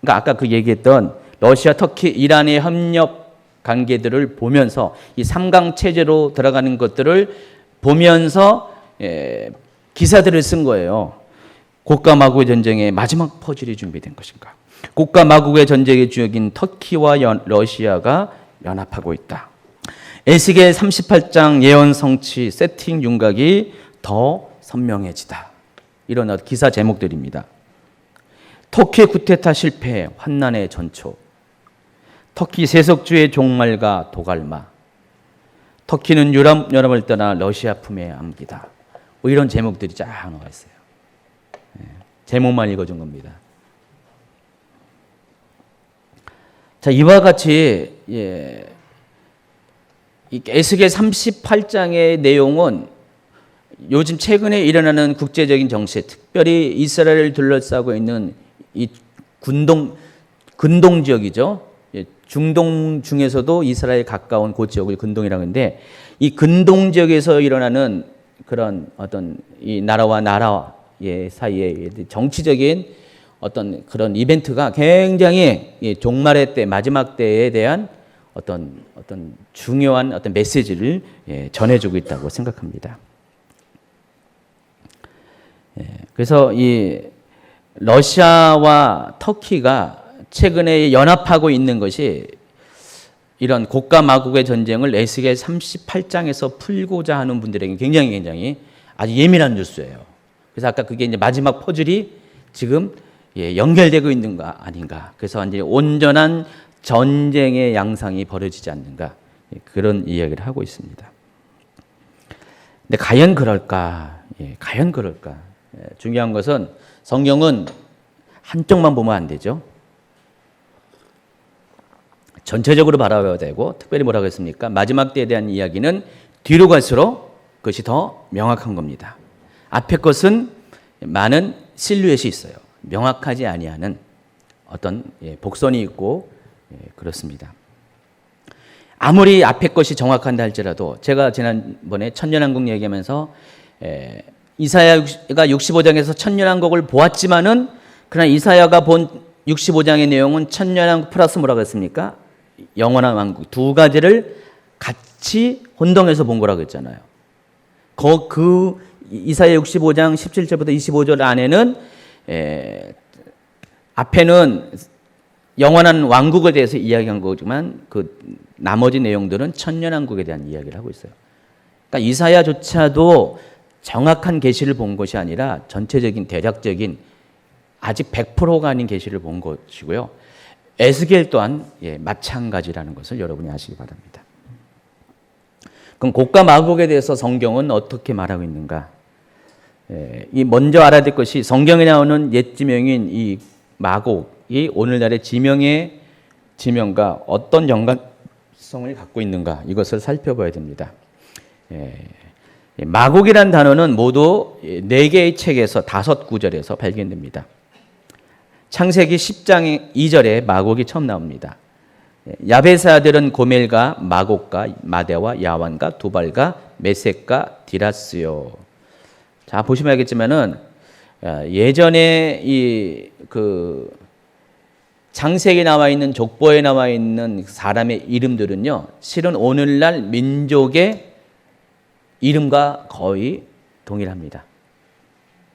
그러니까 아까 그 얘기했던 러시아, 터키, 이란의 협력 관계들을 보면서 이 3강 체제로 들어가는 것들을 보면서 기사들을 쓴 거예요. 곡과 마곡의 전쟁의 마지막 퍼즐이 준비된 것인가? 곡과 마곡의 전쟁의 주역인 터키와 러시아가 연합하고 있다. 에스겔 38장 예언 성취 세팅 윤곽이 더 선명해지다. 이런 기사 제목들입니다. 터키 쿠데타 실패, 환난의 전초. 터키 세속주의 종말과 도갈마. 터키는 유럽 연합을 떠나 러시아 품에 안기다. 뭐 이런 제목들이 쫙 나와 있어요. 제목만 읽어준 겁니다. 자, 이와 같이 이 에스겔 38장의 내용은 요즘 최근에 일어나는 국제적인 정세, 특별히 이스라엘을 둘러싸고 있는 이 근동 지역이죠. 중동 중에서도 이스라엘 가까운 그 지역을 근동이라고 하는데, 이 근동 지역에서 일어나는 그런 어떤 이 나라와 나라의 사이에 정치적인 어떤 그런 이벤트가 굉장히 종말의 때, 마지막 때에 대한 어떤 중요한 어떤 메시지를 전해주고 있다고 생각합니다. 그래서 이 러시아와 터키가 최근에 연합하고 있는 것이 이런 곡과 마곡의 전쟁을 에스겔 38장에서 풀고자 하는 분들에게 굉장히 아주 예민한 뉴스예요. 그래서 아까 그게 이제 마지막 퍼즐이 지금 연결되고 있는 거 아닌가. 그래서 이제 온전한 전쟁의 양상이 벌어지지 않는가. 그런 이야기를 하고 있습니다. 근데 과연 그럴까? 과연 그럴까? 중요한 것은 성경은 한쪽만 보면 안 되죠. 전체적으로 바라봐야 되고, 특별히 뭐라고 했습니까? 마지막 때에 대한 이야기는 뒤로 갈수록 그것이 더 명확한 겁니다. 앞에 것은 많은 실루엣이 있어요. 명확하지 아니하는 어떤 복선이 있고 그렇습니다. 아무리 앞에 것이 정확한다 할지라도, 제가 지난번에 천년왕국 얘기하면서 이사야가 65장에서 천년왕국을 보았지만은, 그러나 이사야가 본 65장의 내용은 천년왕국 플러스 뭐라고 했습니까? 영원한 왕국, 두 가지를 같이 혼동해서 본 거라고 했잖아요. 그 이사야 65장 17절부터 25절 안에는 앞에는 영원한 왕국에 대해서 이야기한 거지만 그 나머지 내용들은 천년왕국에 대한 이야기를 하고 있어요. 그러니까 이사야조차도 정확한 계시를 본 것이 아니라 전체적인 대략적인 아직 100%가 아닌 계시를 본 것이고요. 에스겔 또한 마찬가지라는 것을 여러분이 아시기 바랍니다. 그럼 곡과 마곡에 대해서 성경은 어떻게 말하고 있는가? 이 먼저 알아야 될 것이, 성경에 나오는 옛 지명인 이 마곡이 오늘날의 지명의 지명과 어떤 연관성을 갖고 있는가, 이것을 살펴봐야 됩니다. 마곡이란 단어는 모두 4개의 책에서 5구절에서 발견됩니다. 창세기 10장 2절에 마곡이 처음 나옵니다. 야벳의 아들은 고멜과 마곡과 마대와 야완과 두발과 메섹과 디라스요. 자, 보시면 알겠지만은 예전에 창세기에 나와 있는 족보에 나와 있는 사람의 이름들은요, 실은 오늘날 민족의 이름과 거의 동일합니다.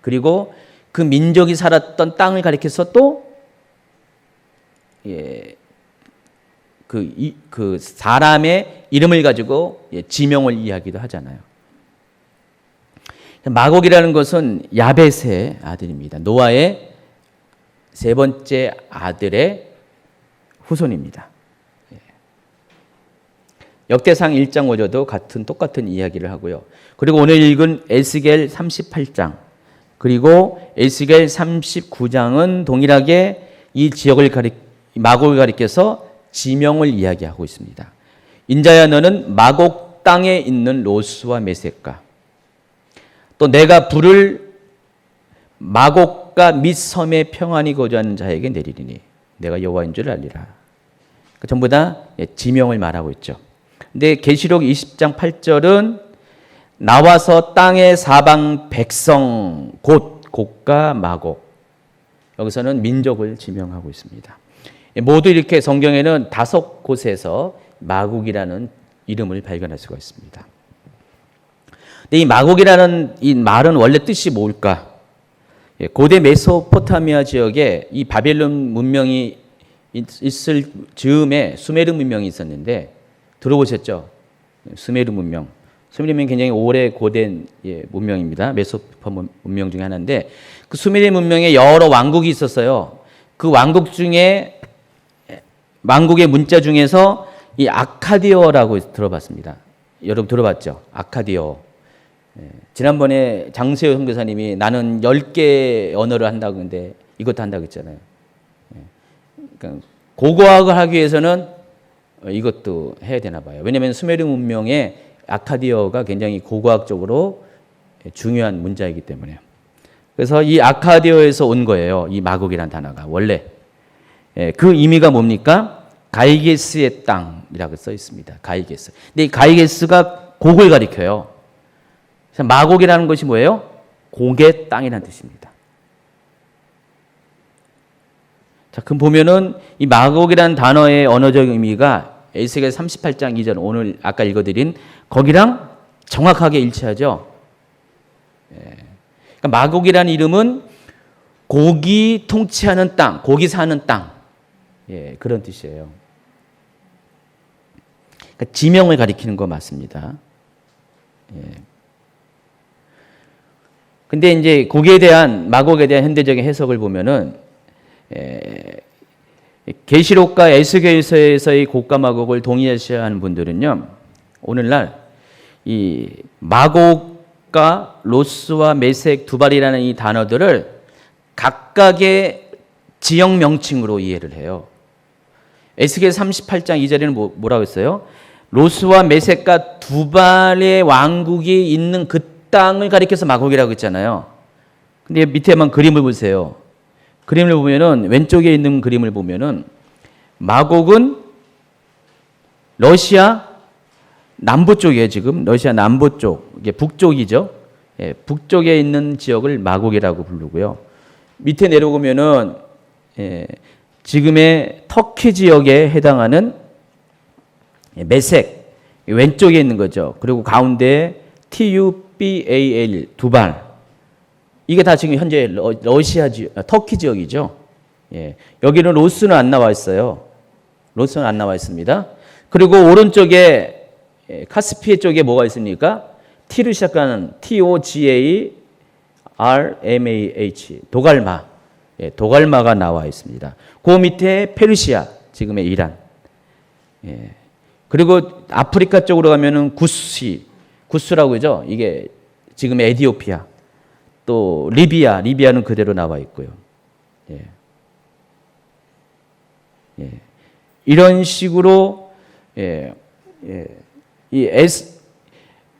그리고 그 민족이 살았던 땅을 가리켜서 또 그 사람의 이름을 가지고 지명을 이야기도 하잖아요. 마곡이라는 것은 야벳의 아들입니다. 노아의 세 번째 아들의 후손입니다. 역대상 1장 5절도 똑같은 이야기를 하고요. 그리고 오늘 읽은 에스겔 38장 그리고 에스겔 39장은 동일하게 이 지역을 마곡을 가리켜서 지명을 이야기하고 있습니다. 인자야 너는 마곡 땅에 있는 로스와 메섹과 또 내가 불을 마곡과 및 섬에 평안히 거주하는 자에게 내리리니 내가 여호와인 줄 알리라. 전부 다 지명을 말하고 있죠. 근데 계시록 20장 8절은 나와서 땅의 사방 백성 곧 곡과 마곡, 여기서는 민족을 지명하고 있습니다. 모두 이렇게 성경에는 5곳에서 마곡이라는 이름을 발견할 수가 있습니다. 근데 이 마곡이라는 이 말은 원래 뜻이 뭘까? 고대 메소포타미아 지역에 이 바벨론 문명이 있을 즈음에 수메르 문명이 있었는데 들어보셨죠? 수메르 문명. 수메르 문명이 굉장히 오래 고된 문명입니다. 메소포타미아 문명 중에 하나인데 그 수메르 문명에 여러 왕국이 있었어요. 그 왕국 중에 왕국의 문자 중에서 이 아카디어라고 들어봤습니다. 여러분 들어봤죠? 아카디어. 지난번에 장세호 선교사님이 나는 10개 언어를 한다고 했는데 이것도 한다고 했잖아요. 그러니까 고고학을 하기 위해서는 이것도 해야 되나 봐요. 왜냐하면 수메르 문명의 아카디어가 굉장히 고고학적으로 중요한 문자이기 때문에. 그래서 이 아카디어에서 온 거예요. 이 마곡이라는 단어가 원래. 그 의미가 뭡니까? 가이게스의 땅이라고 써 있습니다. 가이게스. 근데 이 가이게스가 곡을 가리켜요. 그래서 마곡이라는 것이 뭐예요? 곡의 땅이라는 뜻입니다. 자, 그럼 보면은 이 마곡이라는 단어의 언어적 의미가 에스겔 38장 2절 오늘 아까 읽어드린 거기랑 정확하게 일치하죠. 그러니까 마곡이라는 이름은 곡이 통치하는 땅, 곡이 사는 땅, 그런 뜻이에요. 그러니까 지명을 가리키는 거 맞습니다. 근데 이제 곡에 대한 마곡에 대한 현대적인 해석을 보면은 계시록과 에스겔서에서의 곡과 마곡을 동의하셔야 하는 분들은요, 오늘날 이 마곡과 로스와 메색, 두발이라는 이 단어들을 각각의 지역 명칭으로 이해를 해요. 에스겔 38장 2절에는 뭐라고 했어요? 로스와 메색과 두발의 왕국이 있는 그 땅을 가리켜서 마곡이라고 했잖아요. 근데 밑에만 그림을 보세요. 그림을 보면은 왼쪽에 있는 그림을 보면은 마곡은 러시아 남부 쪽이에요. 지금 러시아 남부 쪽, 이게 북쪽이죠. 북쪽에 있는 지역을 마곡이라고 부르고요. 밑에 내려오면은 지금의 터키 지역에 해당하는 메색 왼쪽에 있는 거죠. 그리고 가운데 TUBAL 두발, 이게 다 지금 현재 러시아 터키 지역이죠. 여기는 로스는 안 나와 있어요. 로스는 안 나와 있습니다. 그리고 오른쪽에 카스피해 쪽에 뭐가 있습니까? T로 시작하는 TOGARMAH 도갈마, 도갈마가 나와 있습니다. 그 밑에 페르시아, 지금의 이란. 그리고 아프리카 쪽으로 가면은 구스라고 하죠. 이게 지금의 에티오피아. 또 리비아는 그대로 나와 있고요. 이런 식으로 이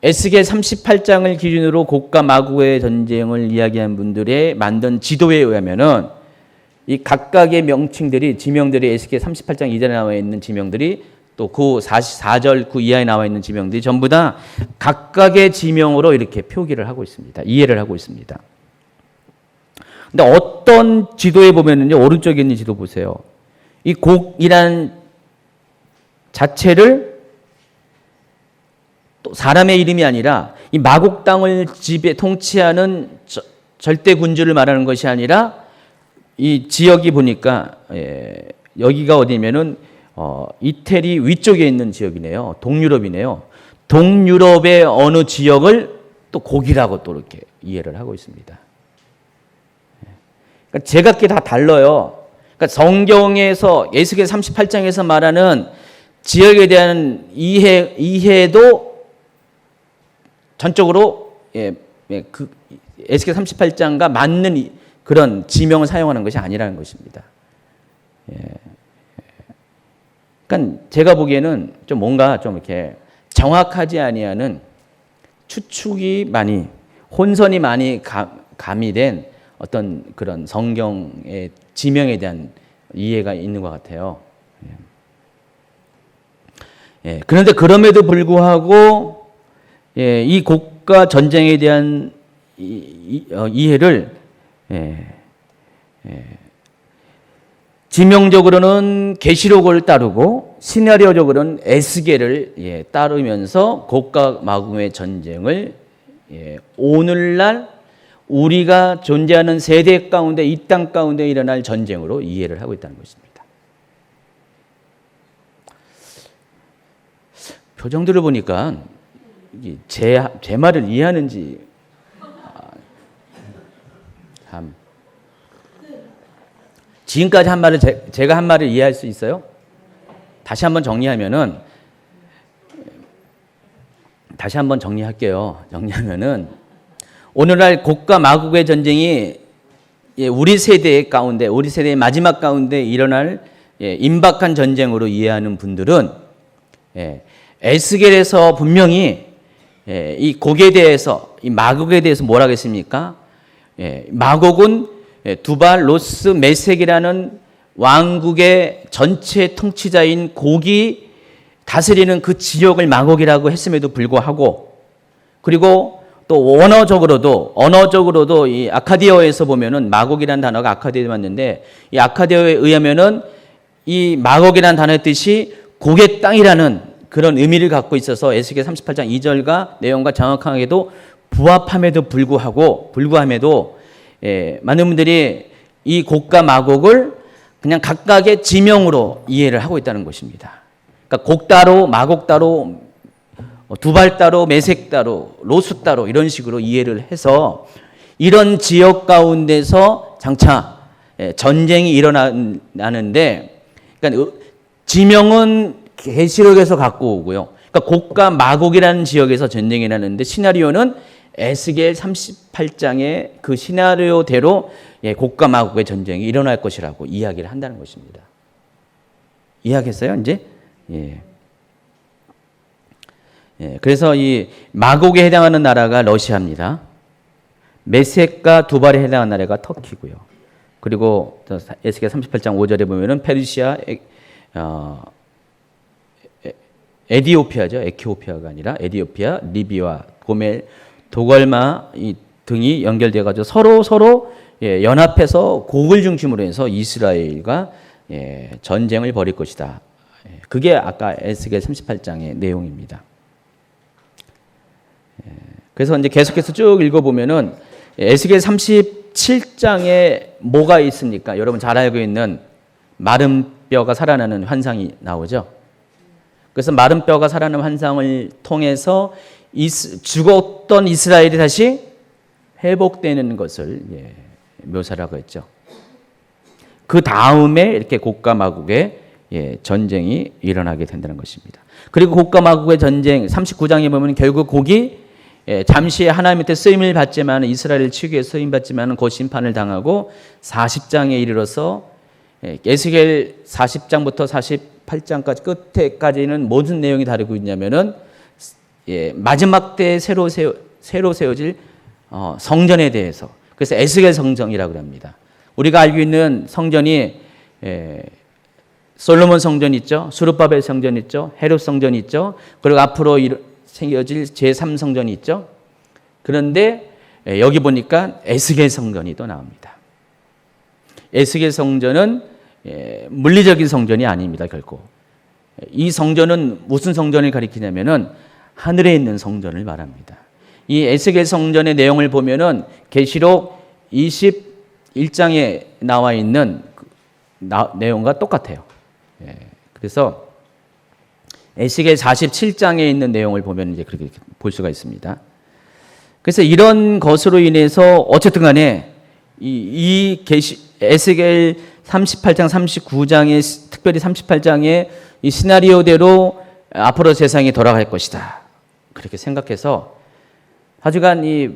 에스겔 38장을 기준으로 곡과 마곡의 전쟁을 이야기한 분들의 만든 지도에 의하면은 이 각각의 명칭들이 지명들이 에스겔 38장 이전에 나와 있는 지명들이 또 그 4절 그 이하에 나와 있는 지명들이 전부 다 각각의 지명으로 이렇게 표기를 하고 있습니다. 이해를 하고 있습니다. 근데 어떤 지도에 보면은요, 오른쪽에 있는 지도 보세요. 이 곡이란 자체를 또 사람의 이름이 아니라 이 마곡 땅을 통치하는 절대 군주를 말하는 것이 아니라 이 지역이 보니까 여기가 어디냐면은 이태리 위쪽에 있는 지역이네요. 동유럽이네요. 동유럽의 어느 지역을 또 곡이라고 또 이렇게 이해를 하고 있습니다. 그러니까 제각기 다 달라요. 그러니까 성경에서 에스겔 38장에서 말하는 지역에 대한 이해도 전적으로 그 에스겔 38장과 맞는 그런 지명을 사용하는 것이 아니라는 것입니다. 그러니까 제가 보기에는 좀 뭔가 좀 이렇게 정확하지 아니하는 추측이 많이 혼선이 많이 가미된 어떤 그런 성경의 지명에 대한 이해가 있는 것 같아요. 그런데 그럼에도 불구하고 이 곡과 전쟁에 대한 이해를 지명적으로는 계시록을 따르고 시나리오적으로는 에스겔을 따르면서 곡과 마곡의 전쟁을 오늘날 우리가 존재하는 세대 가운데 이 땅 가운데 일어날 전쟁으로 이해를 하고 있다는 것입니다. 표정들을 보니까 제 말을 이해하는지 참 지금까지 한 말을 제가 한 말을 이해할 수 있어요? 다시 한번 정리하면은 다시 한번 정리할게요. 정리하면은 오늘날 곡과 마곡의 전쟁이 우리 세대 가운데 우리 세대의 마지막 가운데 일어날 임박한 전쟁으로 이해하는 분들은 에스겔에서 분명히 이 곡에 대해서 이 마곡에 대해서 뭐라고 했습니까? 마곡은 두발, 로스, 메섹이라는 왕국의 전체 통치자인 곡이 다스리는 그 지역을 마곡이라고 했음에도 불구하고 그리고 또 언어적으로도 이 아카디어에서 보면은 마곡이라는 단어가 아카디어에 맞는데 이 아카디어에 의하면은 이 마곡이라는 단어의 뜻이 곡의 땅이라는 그런 의미를 갖고 있어서 에스겔 38장 2절과 내용과 정확하게도 부합함에도 불구함에도 많은 분들이 이 곡과 마곡을 그냥 각각의 지명으로 이해를 하고 있다는 것입니다. 그러니까 곡 따로, 마곡 따로, 두발 따로, 메색 따로, 로수 따로 이런 식으로 이해를 해서 이런 지역 가운데서 장차 전쟁이 일어나는데 그러니까 지명은 계시록에서 갖고 오고요. 그러니까 곡과 마곡이라는 지역에서 전쟁이 일어나는데 시나리오는 에스겔 38장의 그 시나리오대로 곡과 마곡의 전쟁이 일어날 것이라고 이야기를 한다는 것입니다. 이해하겠어요, 이제? 그래서 이 마곡에 해당하는 나라가 러시아입니다. 메섹과 두발에 해당하는 나라가 터키고요. 그리고 에스겔 38장 5절에 보면은 페르시아, 에디오피아죠. 에티오피아가 아니라 에디오피아, 리비아, 고멜, 도걸마 등이 연결되어 가지고 서로 연합해서 곡을 중심으로 해서 이스라엘과 전쟁을 벌일 것이다. 그게 아까 에스겔 38장의 내용입니다. 그래서 이제 계속해서 쭉 읽어보면은 에스겔 37장에 뭐가 있습니까? 여러분 잘 알고 있는 마른 뼈가 살아나는 환상이 나오죠. 그래서 마른 뼈가 살아나는 환상을 통해서 죽었던 이스라엘이 다시 회복되는 것을 묘사라고 했죠. 그 다음에 이렇게 곡과 마곡의 전쟁이 일어나게 된다는 것입니다. 그리고 곡과 마곡의 전쟁 39장에 보면 결국 곡이 잠시 하나님한테 쓰임을 받지만 이스라엘을 치기 위해 쓰임 받지만 곧 심판을 당하고 40장에 이르러서 에스겔 40장부터 48장까지 끝에까지는 모든 내용이 다르고 있냐면은 마지막 때 새로 세워질 성전에 대해서 그래서 에스겔 성전이라고 합니다. 우리가 알고 있는 성전이 솔로몬 성전 있죠. 수르바벨 성전 있죠. 헤롯 성전 있죠. 그리고 앞으로 생겨질 제3성전이 있죠. 그런데 여기 보니까 에스겔 성전이 또 나옵니다. 에스겔 성전은 물리적인 성전이 아닙니다. 결코. 이 성전은 무슨 성전을 가리키냐면은 하늘에 있는 성전을 말합니다. 이 에스겔 성전의 내용을 보면은 계시록 21장에 나와 있는 내용과 똑같아요. 그래서 에스겔 47장에 있는 내용을 보면 이제 그렇게 볼 수가 있습니다. 그래서 이런 것으로 인해서 어쨌든 간에 에스겔 38장, 39장의 특별히 38장의 이 시나리오대로 앞으로 세상이 돌아갈 것이다. 그렇게 생각해서 하여간 이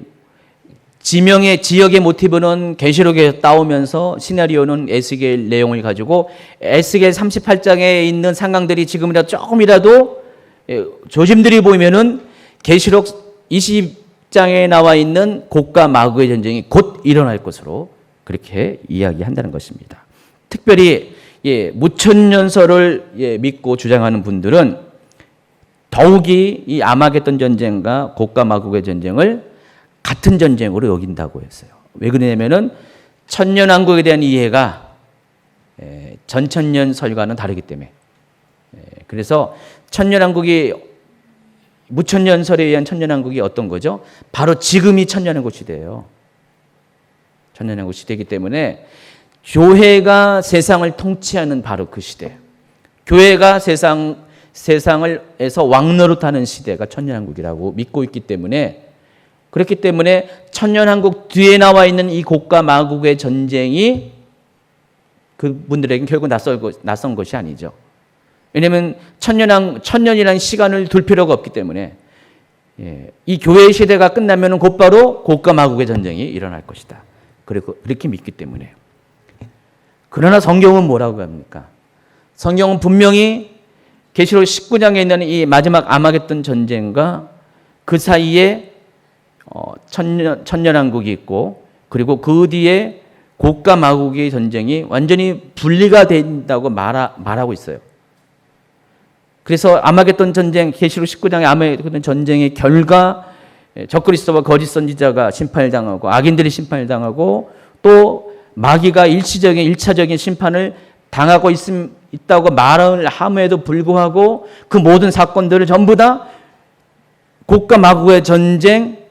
지역의 모티브는 계시록에 따오면서 시나리오는 에스겔 내용을 가지고 에스겔 38장에 있는 상황들이 지금이라도 조금이라도 조짐들이 보이면은 계시록 20장에 나와 있는 곡과 마구의 전쟁이 곧 일어날 것으로 그렇게 이야기한다는 것입니다. 특별히 무천년설을 믿고 주장하는 분들은 더욱이 이 아마겟돈 전쟁과 곡과 마구의 전쟁을 같은 전쟁으로 여긴다고 했어요. 왜 그러냐면은 천년왕국에 대한 이해가 전천년설과는 다르기 때문에. 그래서 천년왕국이 무천년설에 의한 천년왕국이 어떤 거죠? 바로 지금이 천년왕국 시대예요. 천년왕국 시대이기 때문에 교회가 세상을 통치하는 바로 그 시대. 교회가 세상에서 왕노릇하는 시대가 천년왕국이라고 믿고 있기 때문에 그렇기 때문에 천년왕국 뒤에 나와 있는 이 곡과 마곡의 전쟁이 그분들에게는 결국 낯선 것이 아니죠. 왜냐하면 천년이라는 시간을 둘 필요가 없기 때문에 이 교회의 시대가 끝나면 곧바로 곡과 마곡의 전쟁이 일어날 것이다. 그렇게 믿기 때문에. 그러나 성경은 뭐라고 합니까? 성경은 분명히 계시록 19장에 있는 이 마지막 아마겟돈 전쟁과 그 사이에 천년왕국이 있고 그리고 그 뒤에 곡과 마곡의 전쟁이 완전히 분리가 된다고 말하고 있어요. 그래서 아마겟돈 전쟁, 계시록 19장의 아마겟돈 전쟁의 결과 적그리스도와 거짓 선지자가 심판을 당하고 악인들이 심판을 당하고 또 마귀가 일차적인 심판을 당하고 있다고 말을 함에도 불구하고 그 모든 사건들을 전부 다 곡과 마곡의 전쟁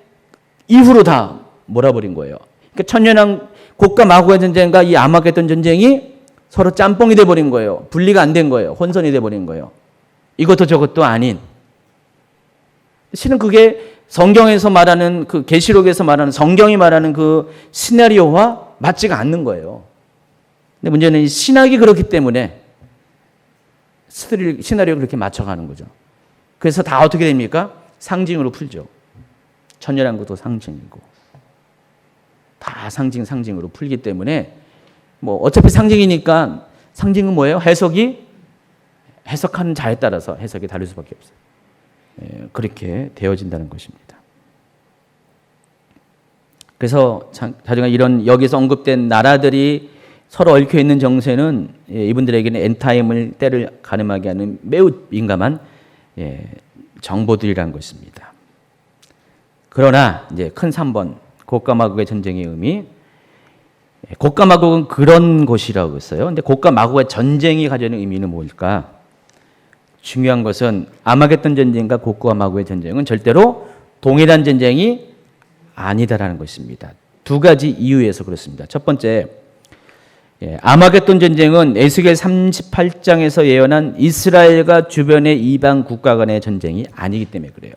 이후로 다 몰아버린 거예요. 그러니까 곡과 마곡의 전쟁과 이 아마겟돈 전쟁이 서로 짬뽕이 돼버린 거예요. 분리가 안 된 거예요. 혼선이 돼버린 거예요. 이것도 저것도 아닌. 실은 그게 성경에서 말하는 그 계시록에서 말하는 성경이 말하는 그 시나리오와 맞지가 않는 거예요. 근데 문제는 이 신학이 그렇기 때문에 시나리오를 그렇게 맞춰가는 거죠. 그래서 다 어떻게 됩니까? 상징으로 풀죠. 천년왕국도 상징이고 다 상징으로 풀기 때문에 뭐 어차피 상징이니까 상징은 뭐예요? 해석하는 자에 따라서 해석이 다를 수밖에 없어요. 그렇게 되어진다는 것입니다. 그래서 자중한 이런 여기서 언급된 나라들이 서로 얽혀 있는 정세는 이분들에게는 엔타임을 때를 가늠하게 하는 매우 민감한 정보들이라는 것입니다. 그러나 이제 큰 3번 곡과 마곡의 전쟁의 의미, 곡과 마곡은 그런 곳이라고 했어요. 근데 곡과 마곡의 전쟁이 가지는 의미는 뭘까? 중요한 것은 아마겟돈 전쟁과 곡과 마곡의 전쟁은 절대로 동일한 전쟁이 아니다라는 것입니다. 두 가지 이유에서 그렇습니다. 첫 번째, 아마겟돈 전쟁은 에스겔 38장에서 예언한 이스라엘과 주변의 이방 국가 간의 전쟁이 아니기 때문에 그래요.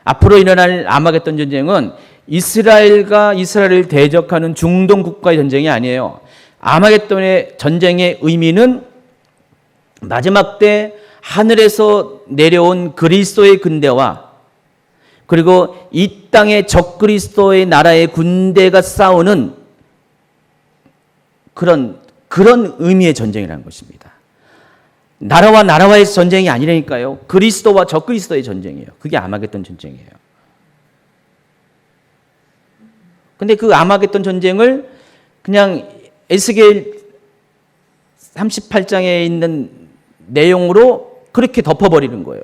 앞으로 일어날 아마겟돈 전쟁은 이스라엘을 대적하는 중동 국가의 전쟁이 아니에요. 아마겟돈의 전쟁의 의미는 마지막 때 하늘에서 내려온 그리스도의 군대와 그리고 이 땅의 적그리스도의 나라의 군대가 싸우는 그런 의미의 전쟁이라는 것입니다. 나라와 나라와의 전쟁이 아니라니까요. 그리스도와 적그리스도의 전쟁이에요. 그게 아마겟돈 전쟁이에요. 근데 그 아마겟돈 전쟁을 그냥 에스겔 38장에 있는 내용으로 그렇게 덮어버리는 거예요.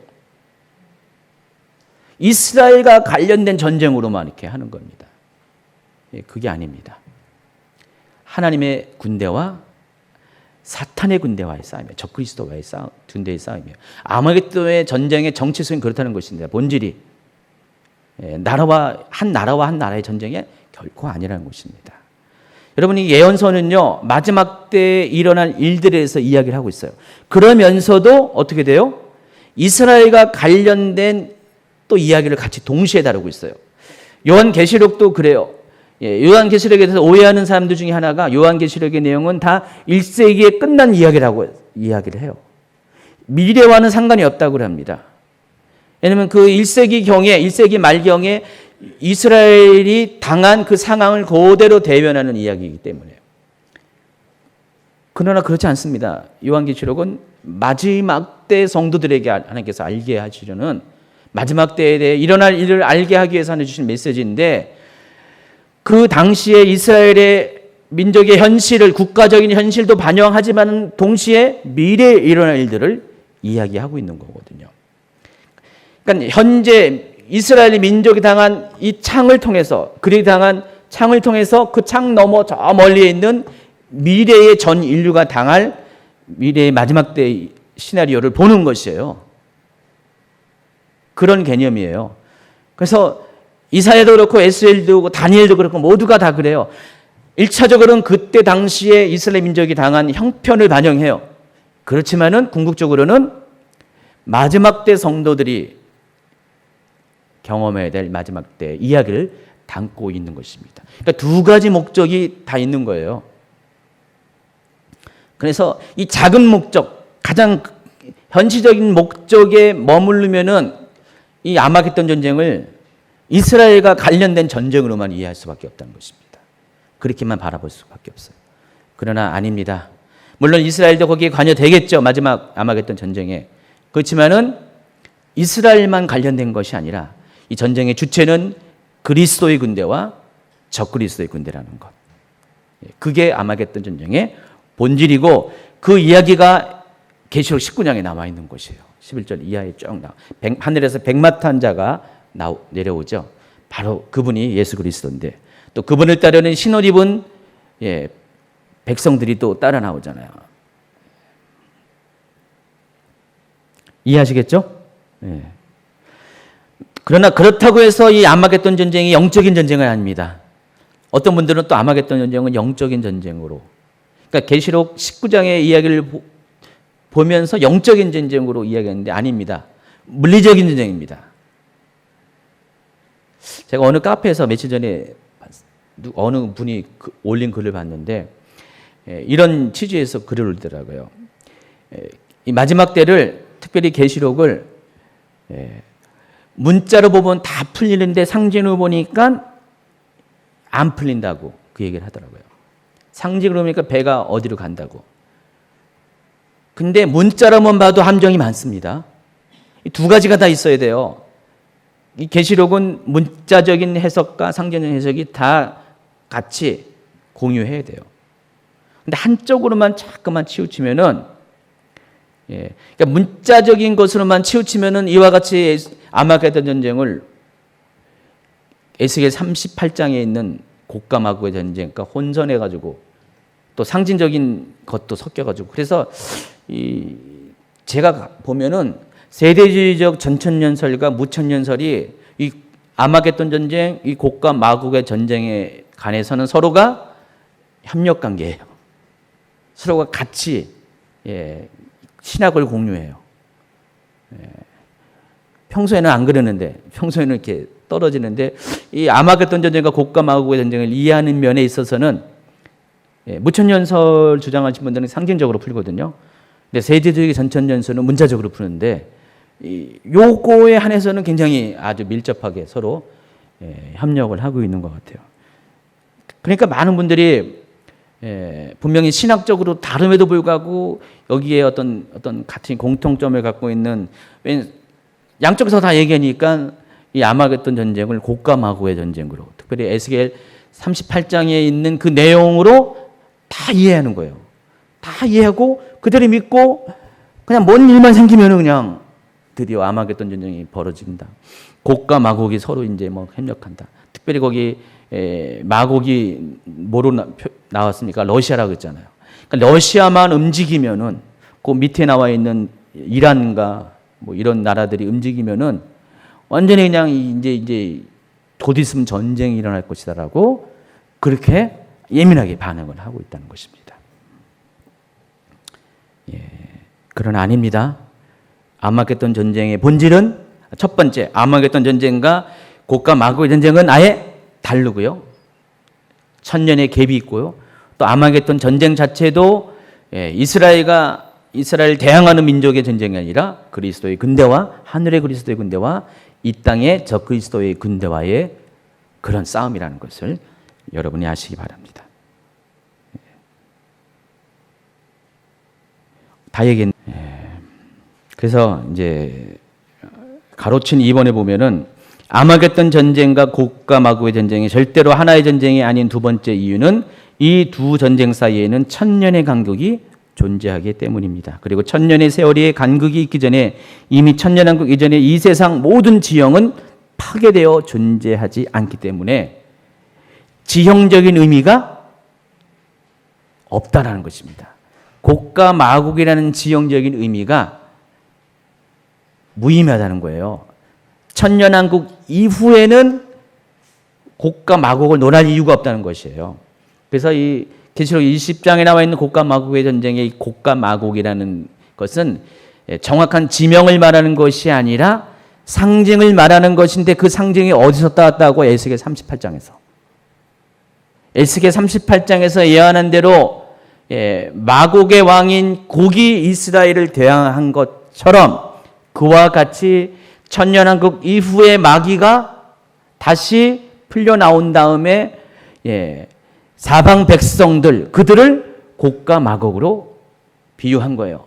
이스라엘과 관련된 전쟁으로만 이렇게 하는 겁니다. 그게 아닙니다. 하나님의 군대와 사탄의 군대와의 싸움이에요. 적그리스도와의 군대의 싸움이에요. 아마겟돈의 전쟁의 정체성이 그렇다는 것입니다. 본질이 나라와 한 나라의 전쟁이 결코 아니라는 것입니다. 여러분, 이 예언서는요, 마지막 때에 일어날 일들에 대해서 이야기를 하고 있어요. 그러면서도 어떻게 돼요? 이스라엘과 관련된 또 이야기를 같이 동시에 다루고 있어요. 요한계시록도 그래요. 요한계시록에 대해서 오해하는 사람들 중에 하나가 요한계시록의 내용은 다 1세기에 끝난 이야기라고 이야기를 해요. 미래와는 상관이 없다고 합니다. 왜냐하면 그 1세기 말경에 이스라엘이 당한 그 상황을 그대로 대변하는 이야기이기 때문에. 그러나 그렇지 않습니다. 요한계시록은 마지막 때 성도들에게 하나님께서 알게 하시려는, 마지막 때에 대해 일어날 일을 알게 하기 위해서 주신 메시지인데, 그 당시에 이스라엘의 민족의 현실을, 국가적인 현실도 반영하지만 동시에 미래에 일어날 일들을 이야기하고 있는 거거든요. 그러니까 현재 이스라엘 민족이 당한 이 창을 통해서, 그들이 당한 창을 통해서 그 창 너머 저 멀리에 있는 미래의 전 인류가 당할 미래의 마지막 때의 시나리오를 보는 것이에요. 그런 개념이에요. 그래서 이사야도 그렇고 에스겔도 그렇고 다니엘도 그렇고 모두가 다 그래요. 1차적으로는 그때 당시에 이스라엘 민족이 당한 형편을 반영해요. 그렇지만은 궁극적으로는 마지막 때 성도들이 경험해야 될 마지막 때 이야기를 담고 있는 것입니다. 그러니까 두 가지 목적이 다 있는 거예요. 그래서 이 작은 목적, 가장 현시적인 목적에 머무르면은 이 아마겟돈 전쟁을 이스라엘과 관련된 전쟁으로만 이해할 수밖에 없다는 것입니다. 그렇게만 바라볼 수밖에 없어요. 그러나 아닙니다. 물론 이스라엘도 거기에 관여되겠죠. 마지막 아마겟돈 전쟁에. 그렇지만은 이스라엘만 관련된 것이 아니라 이 전쟁의 주체는 그리스도의 군대와 적그리스도의 군대라는 것. 그게 아마겟돈 전쟁의 본질이고, 그 이야기가 계시록 19장에 남아 있는 것이에요. 11절 이하에 쭉 나와. 하늘에서 백마탄 자가 내려오죠. 바로 그분이 예수 그리스도인데, 또 그분을 따르는 신옷 입은 백성들이 또 따라 나오잖아요. 이해하시겠죠? 예. 그러나 그렇다고 해서 이 아마겟돈 전쟁이 영적인 전쟁은 아닙니다. 어떤 분들은 또 아마겟돈 전쟁은 영적인 전쟁으로, 그러니까 계시록 19장의 이야기를 보면서 영적인 전쟁으로 이야기하는데 아닙니다. 물리적인 전쟁입니다. 제가 어느 카페에서 며칠 전에 어느 분이 올린 글을 봤는데 이런 취지에서 글을 올리더라고요. 이 마지막 때를, 특별히 계시록을 문자로 보면 다 풀리는데 상징으로 보니까 안 풀린다고 그 얘기를 하더라고요. 상징으로 보니까 배가 어디로 간다고. 근데 문자로만 봐도 함정이 많습니다. 이 두 가지가 다 있어야 돼요. 이 계시록은 문자적인 해석과 상징적인 해석이 다 같이 공유해야 돼요. 근데 한쪽으로만 자꾸만 치우치면은, 그러니까 문자적인 것으로만 치우치면은 이와 같이 아마겟돈 전쟁을 에스겔 38장에 있는 곡과 마곡의 전쟁과 혼선해가지고 또 상징적인 것도 섞여가지고, 그래서 제가 보면은 세대주의적 전천년설과 무천년설이 이 아마겟돈 전쟁, 이 곡과 마곡의 전쟁에 관해서는 서로가 협력 관계예요. 서로가 같이 신학을 공유해요. 평소에는 안 그러는데, 평소에는 이렇게 떨어지는데, 이 아마겟돈 전쟁과 곡과 마곡의 전쟁을 이해하는 면에 있어서는 무천년설 주장하신 분들은 상징적으로 풀거든요. 근데 세대주의 전천년설은 문자적으로 푸는데, 요거에 한해서는 굉장히 아주 밀접하게 서로 협력을 하고 있는 것 같아요. 그러니까 많은 분들이 분명히 신학적으로 다름에도 불구하고 여기에 어떤 같은 공통점을 갖고 있는, 양쪽에서 다 얘기하니까 이 아마겟돈 전쟁을 곡과 마곡의 전쟁으로, 특별히 에스겔 38장에 있는 그 내용으로 다 이해하는 거예요. 다 이해하고 그대로 믿고 그냥 뭔 일만 생기면 그냥 드디어 아마겟돈 전쟁이 벌어진다. 곡과 마곡이 서로 이제 뭐 협력한다. 특별히 거기 마곡이 뭐로 나왔습니까? 러시아라고 했잖아요. 그러니까 러시아만 움직이면은 그 밑에 나와 있는 이란과 뭐 이런 나라들이 움직이면은 완전히 그냥 이제 곧 있으면 전쟁이 일어날 것이다라고 그렇게 예민하게 반응을 하고 있다는 것입니다. 그러나 아닙니다. 아마겟돈 전쟁의 본질은 첫 번째, 아마겟돈 전쟁과 곡과 마곡의 전쟁은 아예 다르고요. 천년의 갭이 있고요. 또 아마겟돈 전쟁 자체도 이스라엘 대항하는 민족의 전쟁이 아니라 그리스도의 군대와 하늘의 그리스도의 군대와 이 땅의 적그리스도의 군대와의 그런 싸움이라는 것을 여러분이 아시기 바랍니다. 다 얘기했네. 그래서 이제 가로친 2번에 보면은 아마겟돈 전쟁과 곡과 마곡의 전쟁이 절대로 하나의 전쟁이 아닌 두 번째 이유는 이 두 전쟁 사이에는 천년의 간격이 존재하기 때문입니다. 그리고 천년의 세월의 간극이 있기 전에 이미 천년왕국 이전에 이 세상 모든 지형은 파괴되어 존재하지 않기 때문에 지형적인 의미가 없다라는 것입니다. 곡과 마곡이라는 지형적인 의미가 무의미하다는 거예요. 천년왕국 이후에는 곡과 마곡을 논할 이유가 없다는 것이에요. 그래서 이 계시록 20장에 나와 있는 곡과 마곡의 전쟁의 곡과 마곡이라는 것은 정확한 지명을 말하는 것이 아니라 상징을 말하는 것인데 그 상징이 어디서 따왔다고 에스겔 38장에서. 에스겔 38장에서 예언한 대로 마곡의 왕인 곡이 이스라엘을 대항한 것처럼 그와 같이 천년왕국 이후의 마귀가 다시 풀려 나온 다음에 사방 백성들 그들을 곡과 마곡으로 비유한 거예요.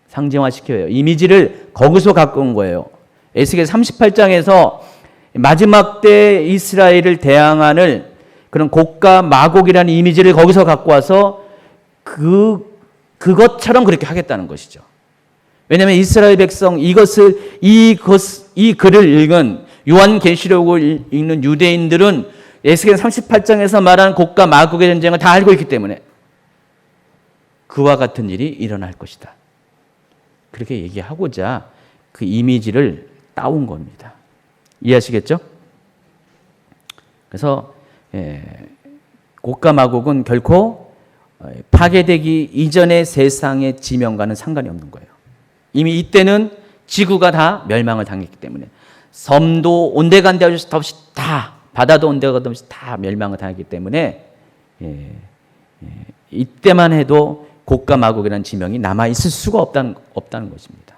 상징화시켜요. 이미지를 거기서 갖고 온 거예요. 에스겔 38장에서 마지막 때 이스라엘을 대항하는 그런 곡과 마곡이라는 이미지를 거기서 갖고 와서 그것처럼 그렇게 하겠다는 것이죠. 왜냐하면 이스라엘 백성 이 글을 읽은 요한계시록을 읽는 유대인들은 에스겔 38장에서 말한 곡과 마곡의 전쟁을 다 알고 있기 때문에 그와 같은 일이 일어날 것이다. 그렇게 얘기하고자 그 이미지를 따온 겁니다. 이해하시겠죠? 그래서 곡과 마곡은 결코 파괴되기 이전의 세상의 지명과는 상관이 없는 거예요. 이미 이때는 지구가 다 멸망을 당했기 때문에 섬도 온데간데 없이 다 바다도 온데간데 없이 다 멸망을 당했기 때문에 이때만 해도 곡과 마곡이라는 지명이 남아 있을 수가 없다는 것입니다.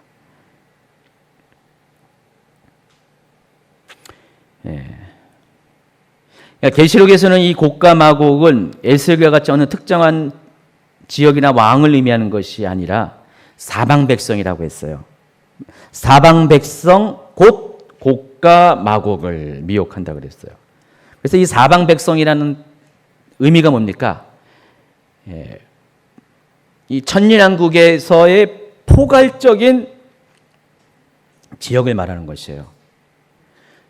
계시록에서는 이 곡과 마곡은 에스겔과 같이 어느 특정한 지역이나 왕을 의미하는 것이 아니라 사방 백성이라고 했어요. 사방 백성 곧 곡과 마곡을 미혹한다 그랬어요. 그래서 이 사방 백성이라는 의미가 뭡니까? 이 천년왕국에서의 포괄적인 지역을 말하는 것이에요.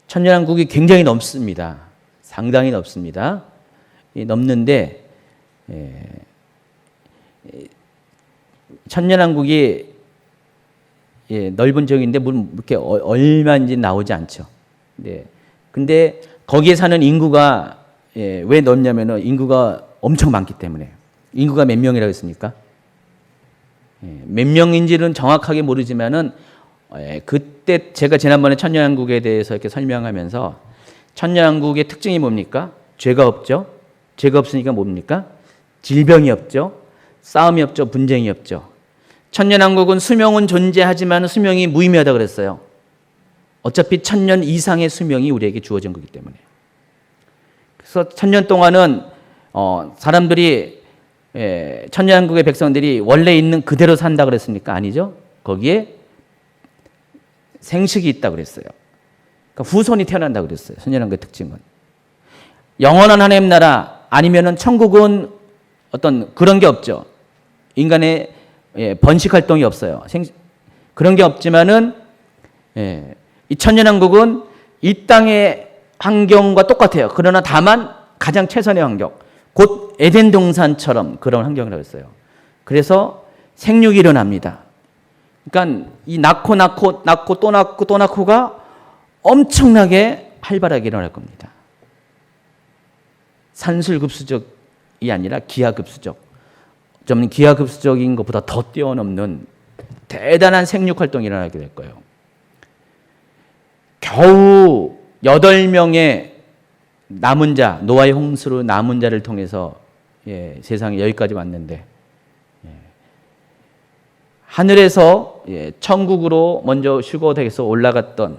천년왕국이 굉장히 넓습니다. 상당히 넓습니다. 넓는데 천년왕국이 넓은 지역인데 물론 이렇게 얼마인지 나오지 않죠. 근데 거기에 사는 인구가 왜 넓냐면은 인구가 엄청 많기 때문에. 인구가 몇 명이라고 했습니까? 몇 명인지는 정확하게 모르지만은 그때 제가 지난번에 천년왕국에 대해서 이렇게 설명하면서 천년왕국의 특징이 뭡니까? 죄가 없죠. 죄가 없으니까 뭡니까? 질병이 없죠. 싸움이 없죠. 분쟁이 없죠. 천년왕국은 수명은 존재하지만 수명이 무의미하다 그랬어요. 어차피 1000년 이상의 수명이 우리에게 주어진 거기 때문에. 그래서 1000년 동안은 사람들이 천년왕국의 백성들이 원래 있는 그대로 산다 그랬습니까? 아니죠. 거기에 생식이 있다 그랬어요. 그러니까 후손이 태어난다 그랬어요. 천년왕국의 특징은. 영원한 하나님 나라 아니면은 천국은 어떤 그런 게 없죠. 인간의 번식 활동이 없어요. 그런 게 없지만은 이 천년왕국은 이 땅의 환경과 똑같아요. 그러나 다만 가장 최선의 환경, 곧 에덴 동산처럼 그런 환경이라고 했어요. 그래서 생육이 일어납니다. 그러니까 이 낳고 또 낳고가 엄청나게 활발하게 일어날 겁니다. 산술급수적이 아니라 기하급수적. 좀 기하급수적인 것보다 더 뛰어넘는 대단한 생육 활동이 일어나게 될 거예요. 겨우 8명의 남은 자, 노아의 홍수로 남은 자를 통해서 세상에 여기까지 왔는데 하늘에서 천국으로 먼저 휴거돼서 올라갔던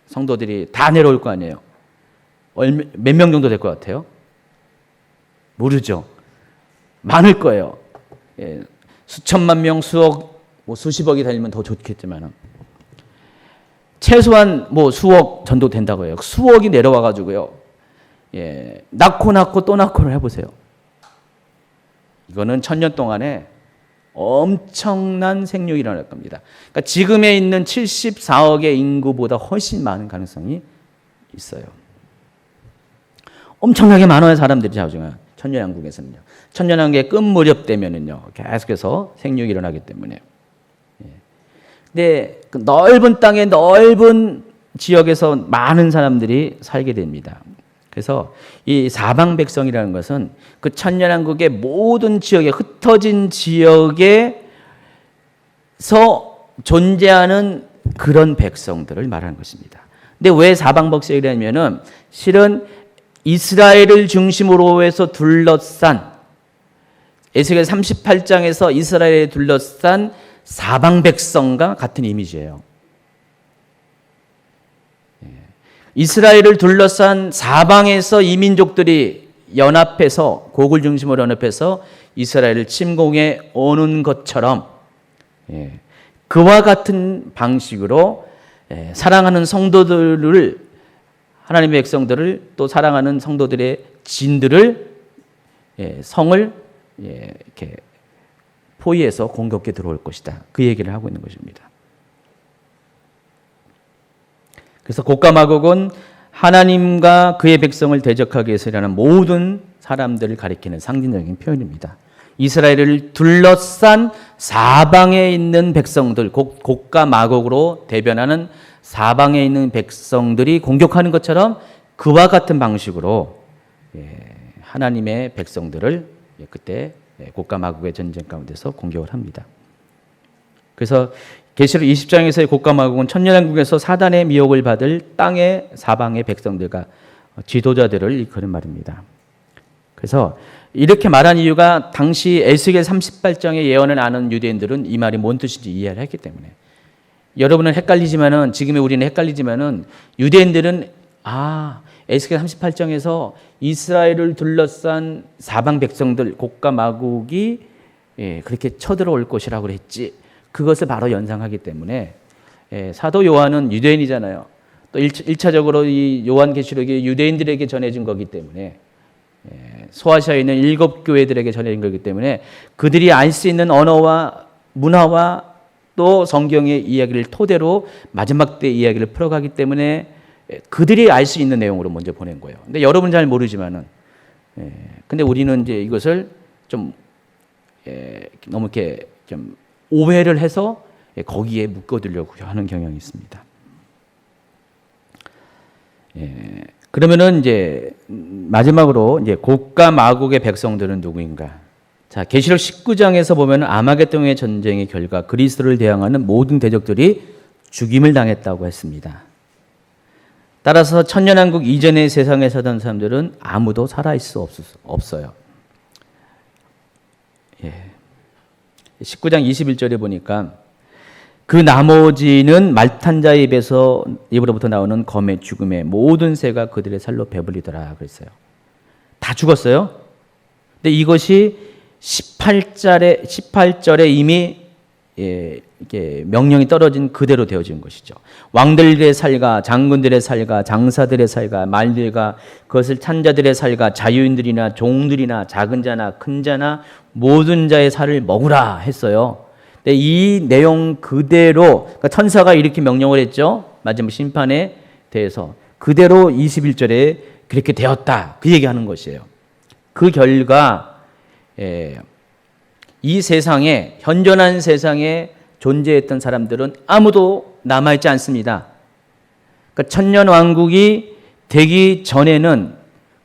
성도들이 다 내려올 거 아니에요. 몇 명 정도 될 것 같아요? 모르죠. 많을 거예요. 수천만 명, 수억, 수십억이 달리면 더 좋겠지만 최소한 수억 정도 된다고 해요. 수억이 내려와 가지고요. 낳고 또 낳고를 해보세요. 이거는 1000년 동안에 엄청난 생육이 일어날 겁니다. 그러니까 지금에 있는 74억의 인구보다 훨씬 많은 가능성이 있어요. 엄청나게 많아요, 사람들이 나중에. 천년왕국에서는요. 천년왕국의 끝 무렵 되면은요, 계속해서 생육이 일어나기 때문에. 근데 그 넓은 땅의 넓은 지역에서 많은 사람들이 살게 됩니다. 그래서 이 사방 백성이라는 것은 그 천년왕국의 모든 지역에 흩어진 지역에서 존재하는 그런 백성들을 말하는 것입니다. 근데 왜 사방 백성이라면은 실은 이스라엘을 중심으로 해서 둘러싼 에스겔 38장에서 이스라엘에 둘러싼 사방 백성과 같은 이미지예요. 이스라엘을 둘러싼 사방에서 이민족들이 연합해서 곡을 중심으로 연합해서 이스라엘을 침공해 오는 것처럼 그와 같은 방식으로 사랑하는 성도들을 하나님의 백성들을 또 사랑하는 성도들의 진들을 성을 이렇게 포위해서 공격해 들어올 것이다. 그 얘기를 하고 있는 것입니다. 그래서 곡과 마곡은 하나님과 그의 백성을 대적하기 위해서 일하는 모든 사람들을 가리키는 상징적인 표현입니다. 이스라엘을 둘러싼 사방에 있는 백성들, 곡과 마곡으로 대변하는 사방에 있는 백성들이 공격하는 것처럼 그와 같은 방식으로 하나님의 백성들을 그때 곡과 마곡의 전쟁 가운데서 공격을 합니다. 그래서 계시록 20장에서의 곡과 마곡은 천년왕국에서 사단의 미혹을 받을 땅의 사방의 백성들과 지도자들을 일컫는 말입니다. 그래서 이렇게 말한 이유가 당시 에스겔 38장의 예언을 아는 유대인들은 이 말이 뭔 뜻인지 이해를 했기 때문에. 여러분은 헷갈리지만은 지금의 우리는 헷갈리지만은 유대인들은 에스겔 38장에서 이스라엘을 둘러싼 사방 백성들 곡과 마곡이 그렇게 쳐들어올 것이라고 그랬지. 그것을 바로 연상하기 때문에 사도 요한은 유대인이잖아요. 또 1차적으로 이 요한계시록이 유대인들에게 전해진 거기 때문에 소아시아에 있는 7교회들에게 전해진 거기 때문에 그들이 알 수 있는 언어와 문화와 또 성경의 이야기를 토대로 마지막 때 이야기를 풀어가기 때문에 그들이 알 수 있는 내용으로 먼저 보낸 거예요. 근데 여러분은 잘 모르지만은 근데 우리는 이제 이것을 좀 너무 이렇게 좀 오해를 해서 거기에 묶어두려고 하는 경향이 있습니다. 그러면은 이제 마지막으로 이제 곡과 마곡의 백성들은 누구인가? 자, 계시록 19장에서 보면 아마겟돈의 전쟁의 결과 그리스도를 대항하는 모든 대적들이 죽임을 당했다고 했습니다. 따라서 천년왕국 이전의 세상에 살던 사람들은 아무도 살아있을 수 없어요. 19장 21절에 보니까 그 나머지는 말탄 자의 입으로부터 나오는 검의 죽음에 모든 새가 그들의 살로 배불리더라 그랬어요. 다 죽었어요. 근데 이것이 18절에 이미 이게 명령이 떨어진 그대로 되어진 것이죠. 왕들의 살과 장군들의 살과 장사들의 살과 말들과 그것을 찬 자들의 살과 자유인들이나 종들이나 작은 자나 큰 자나 모든 자의 살을 먹으라 했어요. 근데 이 내용 그대로 그러니까 천사가 이렇게 명령을 했죠. 마지막 심판에 대해서 그대로 21절에 그렇게 되었다. 그 얘기하는 것이에요. 그 결과 이 세상에 현존한 세상에 존재했던 사람들은 아무도 남아있지 않습니다. 그러니까 천년왕국이 되기 전에는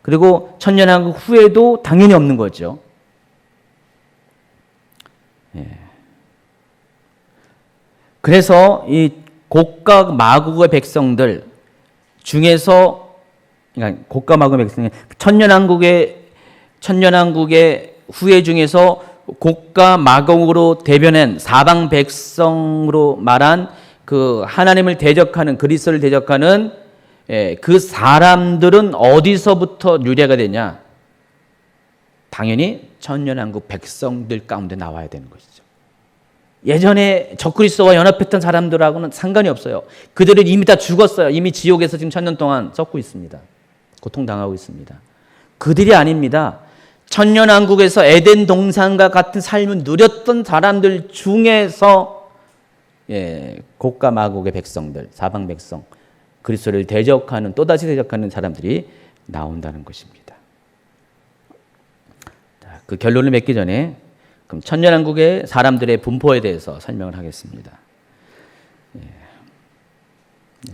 그리고 천년왕국 후에도 당연히 없는 거죠. 그래서 이 곡과 마곡의 백성들 중에서 그러니까 곡과 마곡의 백성이 천년왕국의 후예 중에서 곡과 마곡으로 대변한 사방 백성으로 말한 그 하나님을 대적하는 그리스도를 대적하는 그 사람들은 어디서부터 유래가 되냐? 당연히 천년왕국 백성들 가운데 나와야 되는 것이죠. 예전에 적그리스도와 연합했던 사람들하고는 상관이 없어요. 그들은 이미 다 죽었어요. 이미 지옥에서 지금 1000년 동안 썩고 있습니다. 고통당하고 있습니다. 그들이 아닙니다. 천년왕국에서 에덴 동산과 같은 삶을 누렸던 사람들 중에서 곡과 마곡의 백성들, 사방 백성, 그리스도를 대적하는 또다시 대적하는 사람들이 나온다는 것입니다. 자, 그 결론을 맺기 전에 그럼 천년왕국의 사람들의 분포에 대해서 설명을 하겠습니다.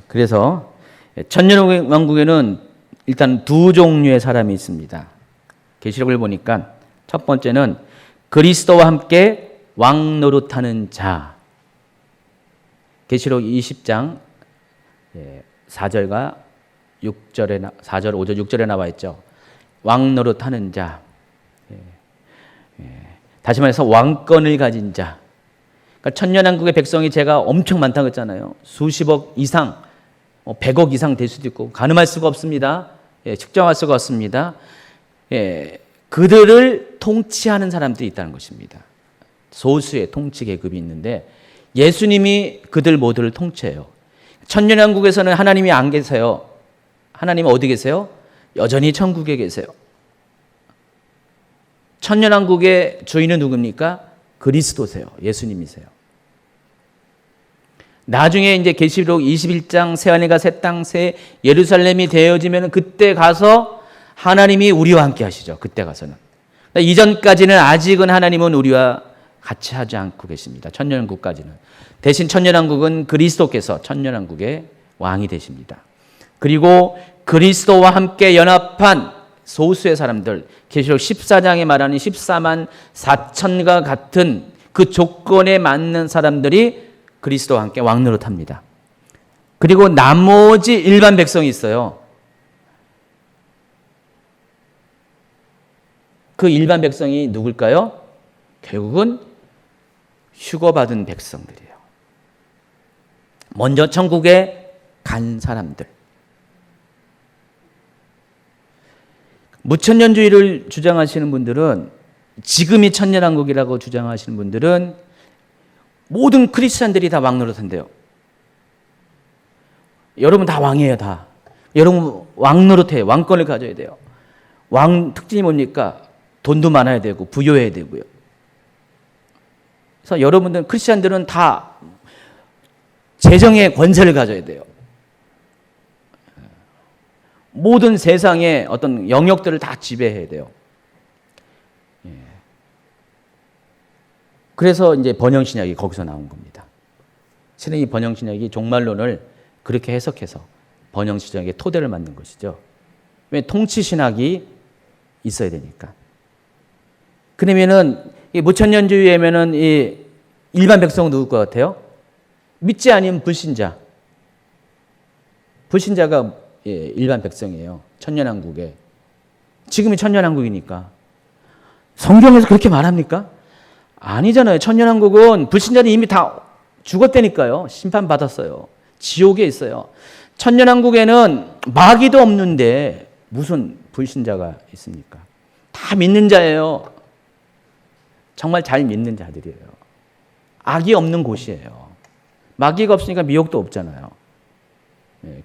그래서 천년왕국에는 일단 두 종류의 사람이 있습니다. 계시록을 보니까 첫 번째는 그리스도와 함께 왕 노릇하는 자. 계시록 20장 4절과 6절에 4절, 5절, 6절에 나와 있죠. 왕 노릇하는 자. 다시 말해서 왕권을 가진 자. 그러니까 천년왕국의 백성이 제가 엄청 많다고 했잖아요. 수십억 이상, 100억 이상 될 수도 있고 가늠할 수가 없습니다. 측정할 수가 없습니다. 그들을 통치하는 사람들이 있다는 것입니다. 소수의 통치 계급이 있는데 예수님이 그들 모두를 통치해요. 천년왕국에서는 하나님이 안 계세요. 하나님은 어디 계세요? 여전히 천국에 계세요. 천년왕국의 주인은 누굽니까? 그리스도세요. 예수님이세요. 나중에 이제 계시록 21장 새 하늘과 새 땅 새 예루살렘이 되어지면 그때 가서 하나님이 우리와 함께 하시죠. 그때 가서는. 이전까지는 아직은 하나님은 우리와 같이 하지 않고 계십니다. 천년왕국까지는. 대신 천년왕국은 그리스도께서 천년왕국의 왕이 되십니다. 그리고 그리스도와 함께 연합한 소수의 사람들, 계시록 14장에 말하는 14만 4천과 같은 그 조건에 맞는 사람들이 그리스도와 함께 왕노릇합니다. 그리고 나머지 일반 백성이 있어요. 그 일반 백성이 누굴까요? 결국은 휴거받은 백성들이에요. 먼저 천국에 간 사람들. 무천년주의를 주장하시는 분들은 지금이 천년왕국이라고 주장하시는 분들은 모든 크리스찬들이 다 왕노릇한대요. 여러분 다 왕이에요, 다. 여러분 왕노릇해요. 왕권을 가져야 돼요. 왕 특징이 뭡니까? 돈도 많아야 되고 부유해야 되고요. 그래서 여러분들 크리스찬들은 다 재정의 권세를 가져야 돼요. 모든 세상의 어떤 영역들을 다 지배해야 돼요. 그래서 이제 번영신약이 거기서 나온 겁니다. 실은 이 번영신약이 종말론을 그렇게 해석해서 번영신약의 토대를 만든 것이죠. 왜 통치신학이 있어야 되니까. 그러면은 이 무천년주의에면은 이 일반 백성은 누굴 것 같아요? 믿지 않으면 불신자. 불신자가 일반 백성이에요. 천년왕국에. 지금이 천년왕국이니까. 성경에서 그렇게 말합니까? 아니잖아요. 천년왕국은 불신자는 이미 다 죽었다니까요. 심판받았어요. 지옥에 있어요. 천년왕국에는 마귀도 없는데 무슨 불신자가 있습니까? 다 믿는 자예요. 정말 잘 믿는 자들이에요. 악이 없는 곳이에요. 마귀가 없으니까 미혹도 없잖아요.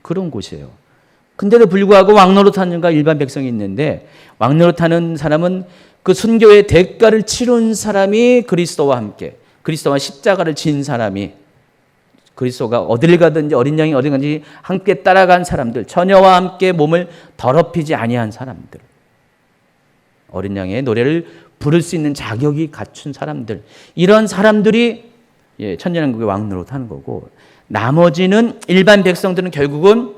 그런 곳이에요. 근데도 불구하고 왕노릇하는 가 일반 백성이 있는데 왕노릇하는 사람은 그 순교의 대가를 치른 사람이 그리스도와 함께 그리스도와 십자가를 진 사람이 그리스도가 어딜 가든지 어린 양이 어디 가든지 함께 따라간 사람들 처녀와 함께 몸을 더럽히지 아니한 사람들 어린 양의 노래를 부를 수 있는 자격이 갖춘 사람들 이런 사람들이 천년왕국의 왕노릇하는 거고 나머지는 일반 백성들은 결국은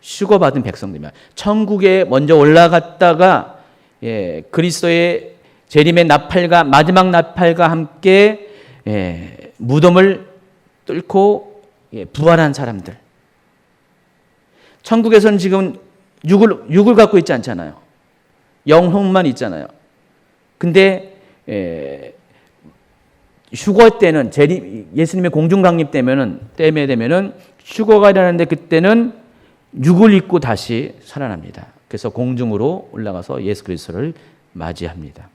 휴거받은 백성들입니다. 천국에 먼저 올라갔다가 그리스도의 재림의 나팔과 마지막 나팔과 함께 무덤을 뚫고 부활한 사람들. 천국에서는 지금 육을 갖고 있지 않잖아요. 영혼만 있잖아요. 근데 휴거 때는 예수님의 공중 강림 때문에 되면은 휴거가 일어나는데 그때는 육을 입고 다시 살아납니다. 그래서 공중으로 올라가서 예수 그리스도를 맞이합니다.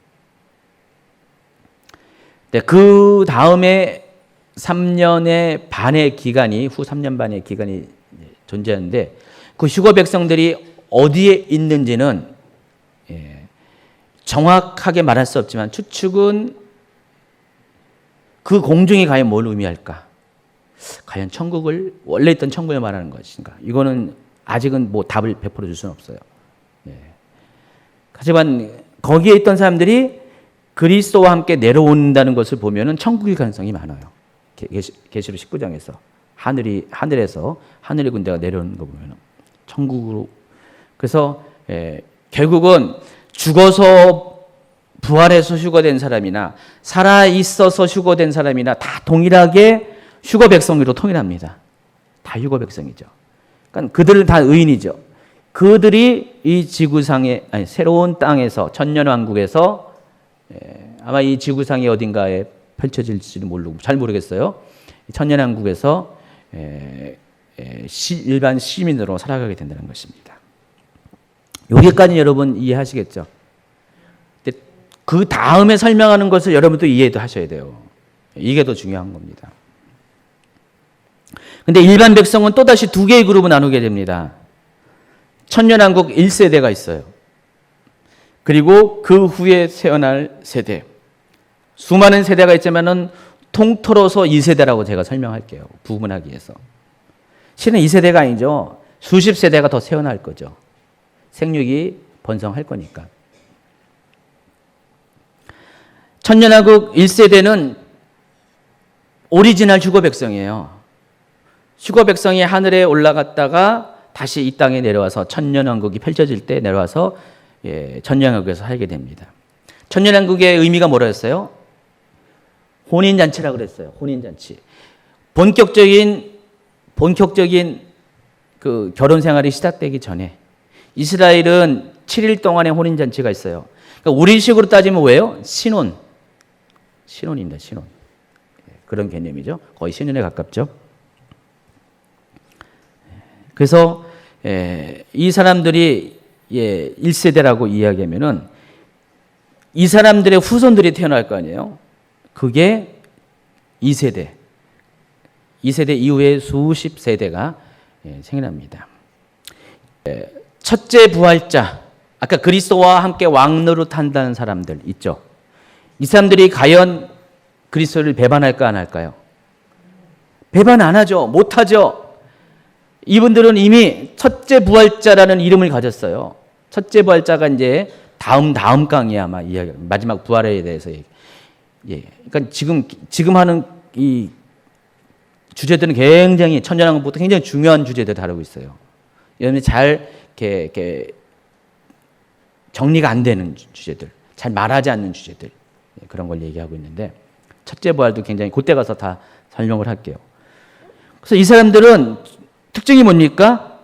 그 다음에 3년의 반의 기간이 후 3년 반의 기간이 존재하는데 그 휴거 백성들이 어디에 있는지는 정확하게 말할 수 없지만 추측은 그 공중이 과연 뭘 의미할까? 과연 천국을 원래 있던 천국을 말하는 것인가? 이거는 아직은 뭐 답을 베풀어 줄 수는 없어요. 하지만 거기에 있던 사람들이 그리스도와 함께 내려온다는 것을 보면은 천국일 가능성이 많아요. 계시록 19장에서 하늘에서 하늘의 군대가 내려오는 거 보면은 천국으로 그래서 결국은 죽어서 부활해서 휴거된 사람이나 살아 있어서 휴거된 사람이나 다 동일하게 휴거 백성으로 통일합니다. 다 휴거 백성이죠. 그러니까 그들은 다 의인이죠. 그들이 이 지구상의 새로운 땅에서 천년왕국에서 아마 이 지구상의 어딘가에 펼쳐질지도 모르고 잘 모르겠어요. 천년왕국에서 일반 시민으로 살아가게 된다는 것입니다. 여기까지 여러분 이해하시겠죠? 그 다음에 설명하는 것을 여러분도 이해도 하셔야 돼요. 이게 더 중요한 겁니다. 근데 일반 백성은 또다시 두 개의 그룹으로 나누게 됩니다. 천년왕국 1세대가 있어요. 그리고 그 후에 태어날 세대. 수많은 세대가 있지만은 통틀어서 2세대라고 제가 설명할게요. 구분하기 위해서. 실은 2세대가 아니죠. 수십 세대가 더 태어날 거죠. 생육이 번성할 거니까. 천년왕국 1세대는 오리지널 휴거 백성이에요. 휴거 백성이 하늘에 올라갔다가 다시 이 땅에 내려와서 천년왕국이 펼쳐질 때 내려와서 천년왕국에서 살게 됩니다. 천년왕국의 의미가 뭐라였어요? 혼인잔치라고 그랬어요. 혼인잔치. 본격적인 그 결혼 생활이 시작되기 전에 이스라엘은 7일 동안의 혼인잔치가 있어요. 그러니까 우리식으로 따지면 뭐예요? 신혼입니다. 신혼. 그런 개념이죠. 거의 신혼에 가깝죠. 그래서 이 사람들이 1세대라고 이야기하면은 이 사람들의 후손들이 태어날 거 아니에요. 그게 2세대. 2세대 이후에 수십 세대가 생겨납니다. 첫째 부활자, 아까 그리스도와 함께 왕노릇한다는 사람들 있죠. 이 사람들이 과연 그리스도를 배반할까 안 할까요? 배반 안 하죠. 못 하죠. 이분들은 이미 첫째 부활자라는 이름을 가졌어요. 첫째 부활자가 이제 다음 강의에 아마 이야기 마지막 부활에 대해서 그러니까 지금 하는 이 주제들은 굉장히 천년왕국부터 굉장히 중요한 주제들 다루고 있어요. 여러분이 잘 이렇게 정리가 안 되는 주제들, 잘 말하지 않는 주제들 그런 걸 얘기하고 있는데 첫째 부활도 굉장히 그때 가서 다 설명을 할게요. 그래서 이 사람들은 특징이 뭡니까?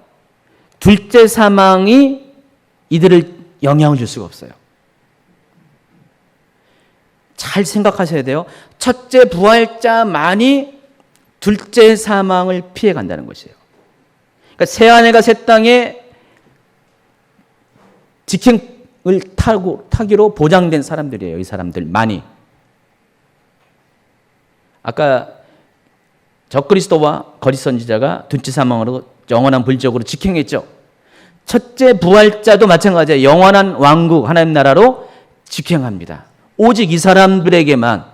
둘째 사망이 이들을 영향을 줄 수가 없어요. 잘 생각하셔야 돼요. 첫째 부활자만이 둘째 사망을 피해 간다는 것이에요. 그러니까 새 하늘과 새 땅에 직행을 타기로 보장된 사람들이에요. 이 사람들만이. 아까 적그리스도와 거짓 선지자가 둘째 사망으로 영원한 불지옥으로 직행했죠. 첫째 부활자도 마찬가지예요. 영원한 왕국 하나님 나라로 직행합니다. 오직 이 사람들에게만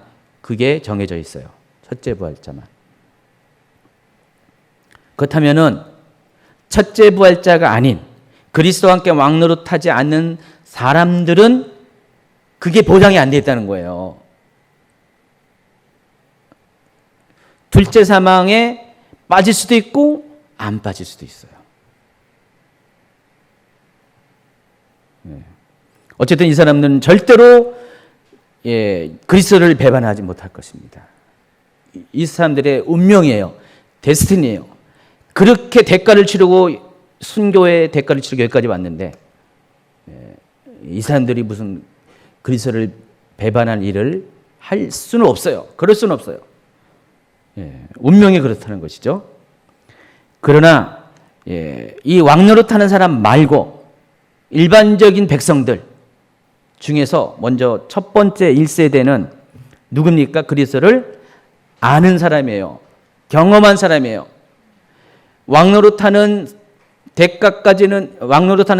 그게 정해져 있어요. 첫째 부활자만. 그렇다면은 첫째 부활자가 아닌 그리스도와 함께 왕노릇하지 않는 사람들은 그게 보장이 안 돼 있다는 거예요. 둘째 사망에 빠질 수도 있고 안 빠질 수도 있어요. 어쨌든 이 사람들은 절대로 그리스도를 배반하지 못할 것입니다. 이 사람들의 운명이에요. 데스티니예요. 그렇게 대가를 치르고 순교의 대가를 치르고 여기까지 왔는데 이 사람들이 무슨 그리스도를 배반할 일을 할 수는 없어요. 그럴 수는 없어요. 운명이 그렇다는 것이죠. 그러나 이 왕노릇하는 사람 말고 일반적인 백성들 중에서 먼저 첫 번째 1세대는 누굽니까? 그리스도를 아는 사람이에요. 경험한 사람이에요. 왕노릇하는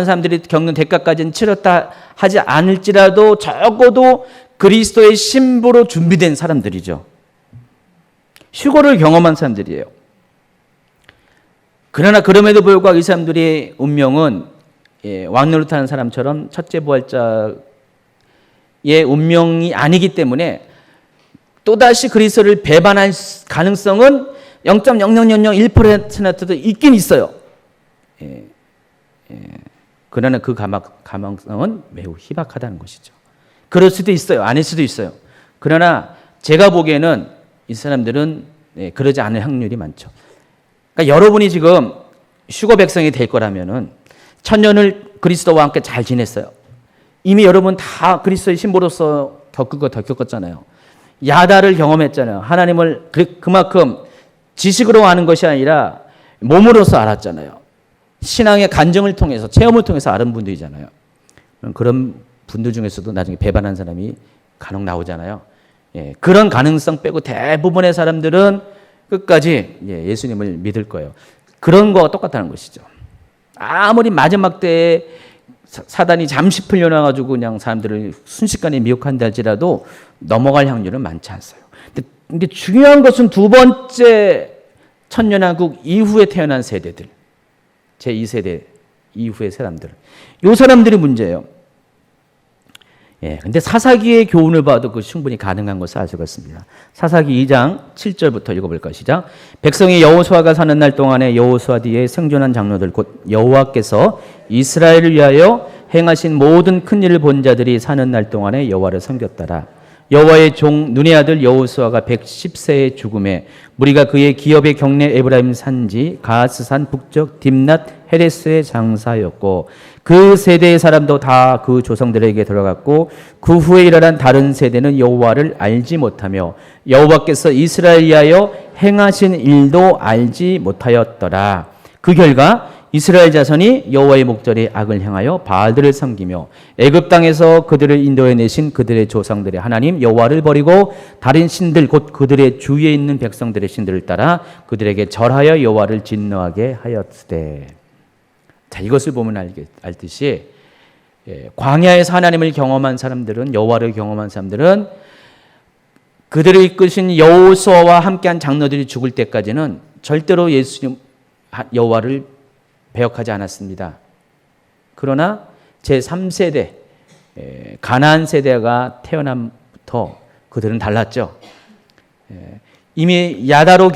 사람들이 겪는 대가까지는 치렀다 하지 않을지라도 적어도 그리스도의 신부로 준비된 사람들이죠. 휴거를 경험한 사람들이에요. 그러나 그럼에도 불구하고 이 사람들의 운명은 왕노릇하는 사람처럼 첫째 부활자의 운명이 아니기 때문에 또다시 그리스도를 배반할 가능성은 0.0001%도 있긴 있어요. 그러나 그 가망성은 매우 희박하다는 것이죠. 그럴 수도 있어요. 아닐 수도 있어요. 그러나 제가 보기에는 이 사람들은 그러지 않을 확률이 많죠. 그러니까 여러분이 지금 휴거 백성이 될 거라면은 천년을 그리스도와 함께 잘 지냈어요. 이미 여러분 다 그리스도의 신부로서 겪은 거 다 겪었잖아요. 야다를 경험했잖아요. 하나님을 그만큼 지식으로 아는 것이 아니라 몸으로서 알았잖아요. 신앙의 간증을 통해서 체험을 통해서 아는 분들이잖아요. 그런 분들 중에서도 나중에 배반한 사람이 간혹 나오잖아요. 그런 가능성 빼고 대부분의 사람들은 끝까지 예수님을 믿을 거예요. 그런 거와 똑같다는 것이죠. 아무리 마지막 때에 사단이 잠시 풀려나가지고 그냥 사람들을 순식간에 미혹한다 할지라도 넘어갈 확률은 많지 않아요. 근데 중요한 것은 두 번째 천년왕국 이후에 태어난 세대들, 제2세대 이후의 사람들, 이 사람들이 문제예요. 근데 사사기의 교훈을 봐도 그 충분히 가능한 것을 알 수가 있습니다. 사사기 2장 7절부터 읽어볼까요? 시작. 백성이 여호수아가 사는 날 동안에 여호수아 뒤에 생존한 장로들 곧 여호와께서 이스라엘을 위하여 행하신 모든 큰 일을 본 자들이 사는 날 동안에 여호와를 섬겼더라. 여호와의 종 눈의 아들 여호수아가 110세의 죽음에 무리가 그의 기업의 경내 에브라임 산지 가스산 북쪽 딥낫 헤레스의 장사였고 그 세대의 사람도 다 그 조상들에게 들어갔고 그 후에 일어난 다른 세대는 여호와를 알지 못하며 여호와께서 이스라엘 위하여 행하신 일도 알지 못하였더라. 그 결과 이스라엘 자손이 여호와의 목전에 악을 행하여 바알들을 섬기며 애굽 땅에서 그들을 인도해 내신 그들의 조상들의 하나님 여호와를 버리고 다른 신들 곧 그들의 주위에 있는 백성들의 신들을 따라 그들에게 절하여 여호와를 진노하게 하였으되. 자, 이것을 보면 알듯이 광야에서 하나님을 경험한 사람들은 여호와를 경험한 사람들은 그들을 이끄신 여호수아와 함께한 장로들이 죽을 때까지는 절대로 예수님 여호와를 배역하지 않았습니다. 그러나 제3세대 가나안 세대가 태어남부터 그들은 달랐죠. 이미 야다로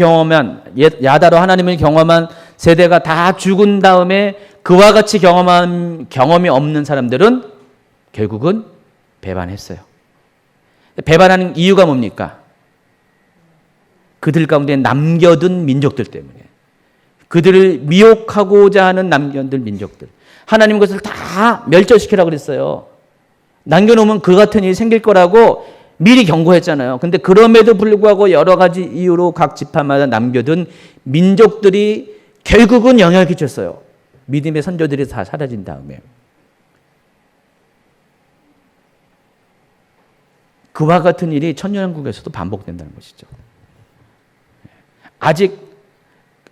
하나님을 경험한 세대가 다 죽은 다음에 그와 같이 경험한 경험이 없는 사람들은 결국은 배반했어요. 배반하는 이유가 뭡니까? 그들 가운데 남겨둔 민족들 때문에. 그들을 미혹하고자 하는 남겨둔 민족들. 하나님 그것을 다 멸절시키라고 그랬어요. 남겨놓으면 그 같은 일이 생길 거라고 미리 경고했잖아요. 근데 그럼에도 불구하고 여러 가지 이유로 각 지파마다 남겨둔 민족들이 결국은 영향을 끼쳤어요. 믿음의 선조들이 다 사라진 다음에. 그와 같은 일이 천년왕국에서도 반복된다는 것이죠. 아직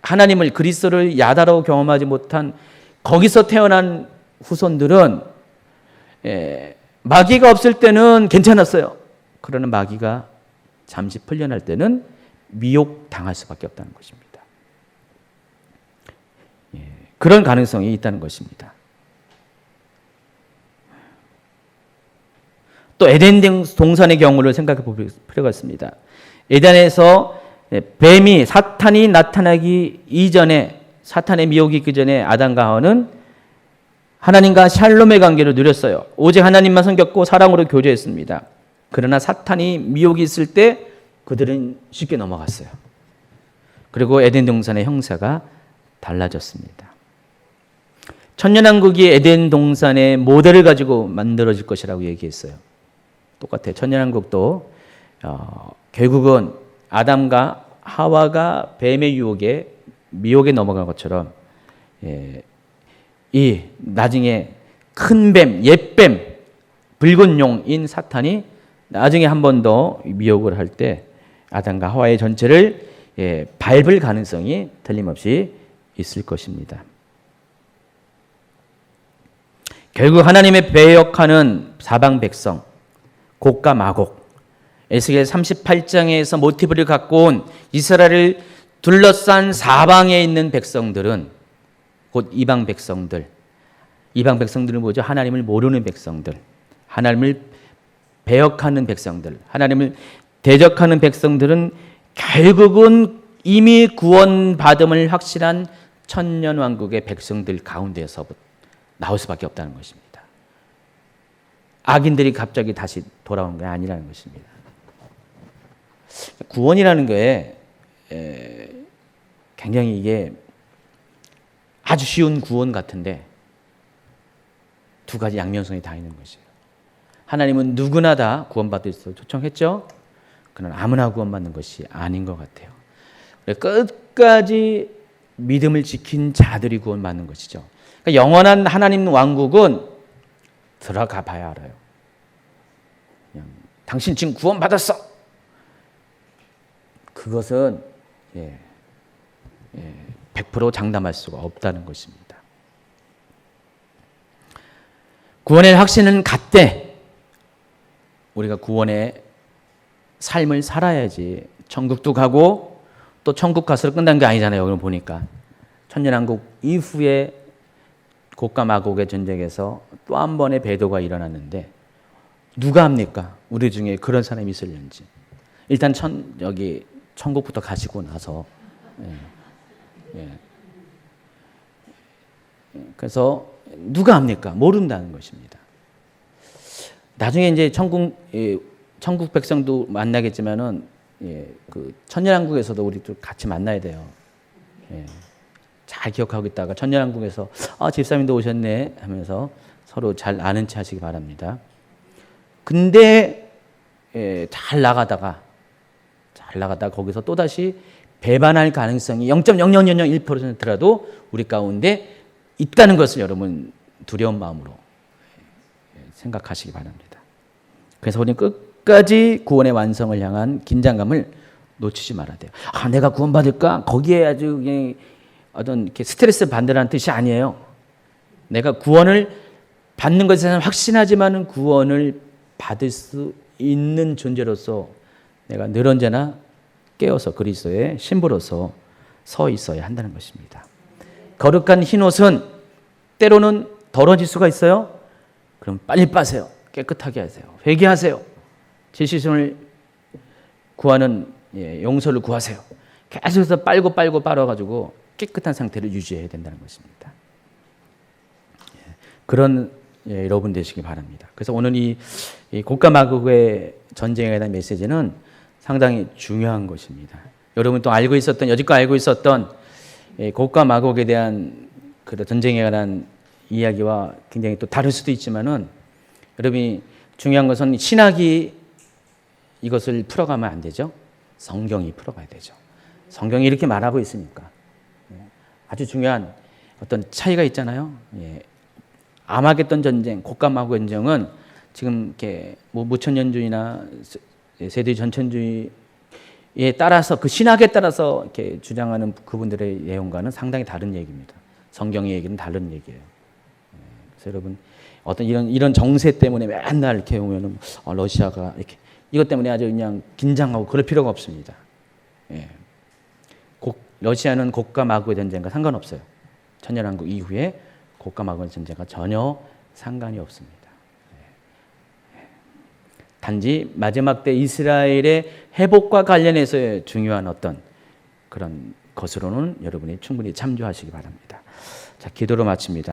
하나님을 그리스도를 야다로 경험하지 못한 거기서 태어난 후손들은 마귀가 없을 때는 괜찮았어요. 그러나 마귀가 잠시 풀려날 때는 미혹당할 수밖에 없다는 것입니다. 그런 가능성이 있다는 것입니다. 또 에덴 동산의 경우를 생각해 볼 필요가 있습니다. 에덴에서 뱀이 사탄이 나타나기 이전에 사탄의 미혹이 있기 전에 아담과 하와는 하나님과 샬롬의 관계를 누렸어요. 오직 하나님만 섬겼고 사랑으로 교제했습니다. 그러나 사탄이 미혹이 있을 때 그들은 쉽게 넘어갔어요. 그리고 에덴 동산의 형사가 달라졌습니다. 천년왕국이 에덴 동산의 모델을 가지고 만들어질 것이라고 얘기했어요. 똑같아요. 천년왕국도 결국은 아담과 하와가 뱀의 유혹에 미혹에 넘어간 것처럼 이 나중에 큰 뱀, 옛뱀, 붉은 용인 사탄이 나중에 한 번 더 미혹을 할 때 아담과 하와의 전체를 밟을 가능성이 틀림없이 있을 것입니다. 결국 하나님의 배역하는 사방 백성, 곡과 마곡, 에스겔 38장에서 모티브를 갖고 온 이스라엘을 둘러싼 사방에 있는 백성들은 곧 이방 백성들. 이방 백성들은 뭐죠? 하나님을 모르는 백성들. 하나님을 배역하는 백성들. 하나님을 대적하는 백성들은 결국은 이미 구원받음을 확실한 천년왕국의 백성들 가운데서 나올 수밖에 없다는 것입니다. 악인들이 갑자기 다시 돌아오는 게 아니라는 것입니다. 구원이라는 게 굉장히 이게 아주 쉬운 구원 같은데 두 가지 양면성이 다 있는 것이에요. 하나님은 누구나 다 구원받을 수 초청했죠. 그러나 아무나 구원받는 것이 아닌 것 같아요. 끝까지 믿음을 지킨 자들이 구원받는 것이죠. 그러니까 영원한 하나님 왕국은 들어가 봐야 알아요. 그냥 당신 지금 구원받았어. 그것은 100% 장담할 수가 없다는 것입니다. 구원의 확신은 갖되 우리가 구원의 삶을 살아야지 천국도 가고 또 천국 가서 끝난 게 아니잖아요. 여기 보니까 천년왕국 이후에 곡과 마곡의 전쟁에서 또 한 번의 배도가 일어났는데 누가 합니까? 우리 중에 그런 사람이 있을는지. 일단 여기 천국부터 가시고 나서 그래서 누가 합니까? 모른다는 것입니다. 나중에 이제 천국 백성도 만나겠지만은 그 천년왕국에서도 우리 또 같이 만나야 돼요. 잘 기억하고 있다가 천년왕국에서 집사님도 오셨네 하면서 서로 잘 아는 체 하시기 바랍니다. 근데 잘 나가다가 거기서 또다시 배반할 가능성이 0.00001%라도 우리 가운데 있다는 것을 여러분 두려운 마음으로 생각하시기 바랍니다. 그래서 우리는 끝까지 구원의 완성을 향한 긴장감을 놓치지 말아야 돼요. 내가 구원받을까? 거기에 아주 어떤 이렇게 스트레스 받는다는 뜻이 아니에요. 내가 구원을 받는 것에 대해서 확신하지만은 구원을 받을 수 있는 존재로서 내가 늘 언제나 깨어서 그리스도의 신부로서 서 있어야 한다는 것입니다. 거룩한 흰옷은 때로는 더러워질 수가 있어요. 그럼 빨리 빠세요. 깨끗하게 하세요. 회개하세요. 제 시선을 구하는 용서를 구하세요. 계속해서 빨고 빨아가지고 깨끗한 상태를 유지해야 된다는 것입니다. 그런 여러분 되시기 바랍니다. 그래서 오늘 이 곡과 마곡의 전쟁에 대한 메시지는 상당히 중요한 것입니다. 여러분 또 여지껏 알고 있었던 곡과 마곡에 대한 그 전쟁에 관한 이야기와 굉장히 또 다를 수도 있지만은 여러분이 중요한 것은 신학이 이것을 풀어가면 안 되죠. 성경이 풀어가야 되죠. 성경이 이렇게 말하고 있으니까 아주 중요한 어떤 차이가 있잖아요. 아마겟돈 전쟁, 곡과 마곡 전쟁은 지금 이렇게 무천년주의나 세대 전천주의 따라서 그 신학에 따라서 이렇게 주장하는 그분들의 내용과는 상당히 다른 얘기입니다. 성경의 얘기는 다른 얘기예요. 그래서 여러분 어떤 이런 정세 때문에 맨날 이렇게 오면은 러시아가 이렇게 이것 때문에 아주 그냥 긴장하고 그럴 필요가 없습니다. 예. 러시아는 고가 마구의 전쟁과 상관없어요. 천년왕국 이후에 고가 마구의 전쟁과 전혀 상관이 없습니다. 단지 마지막 때 이스라엘의 회복과 관련해서의 중요한 어떤 그런 것으로는 여러분이 충분히 참조하시기 바랍니다. 자, 기도로 마칩니다.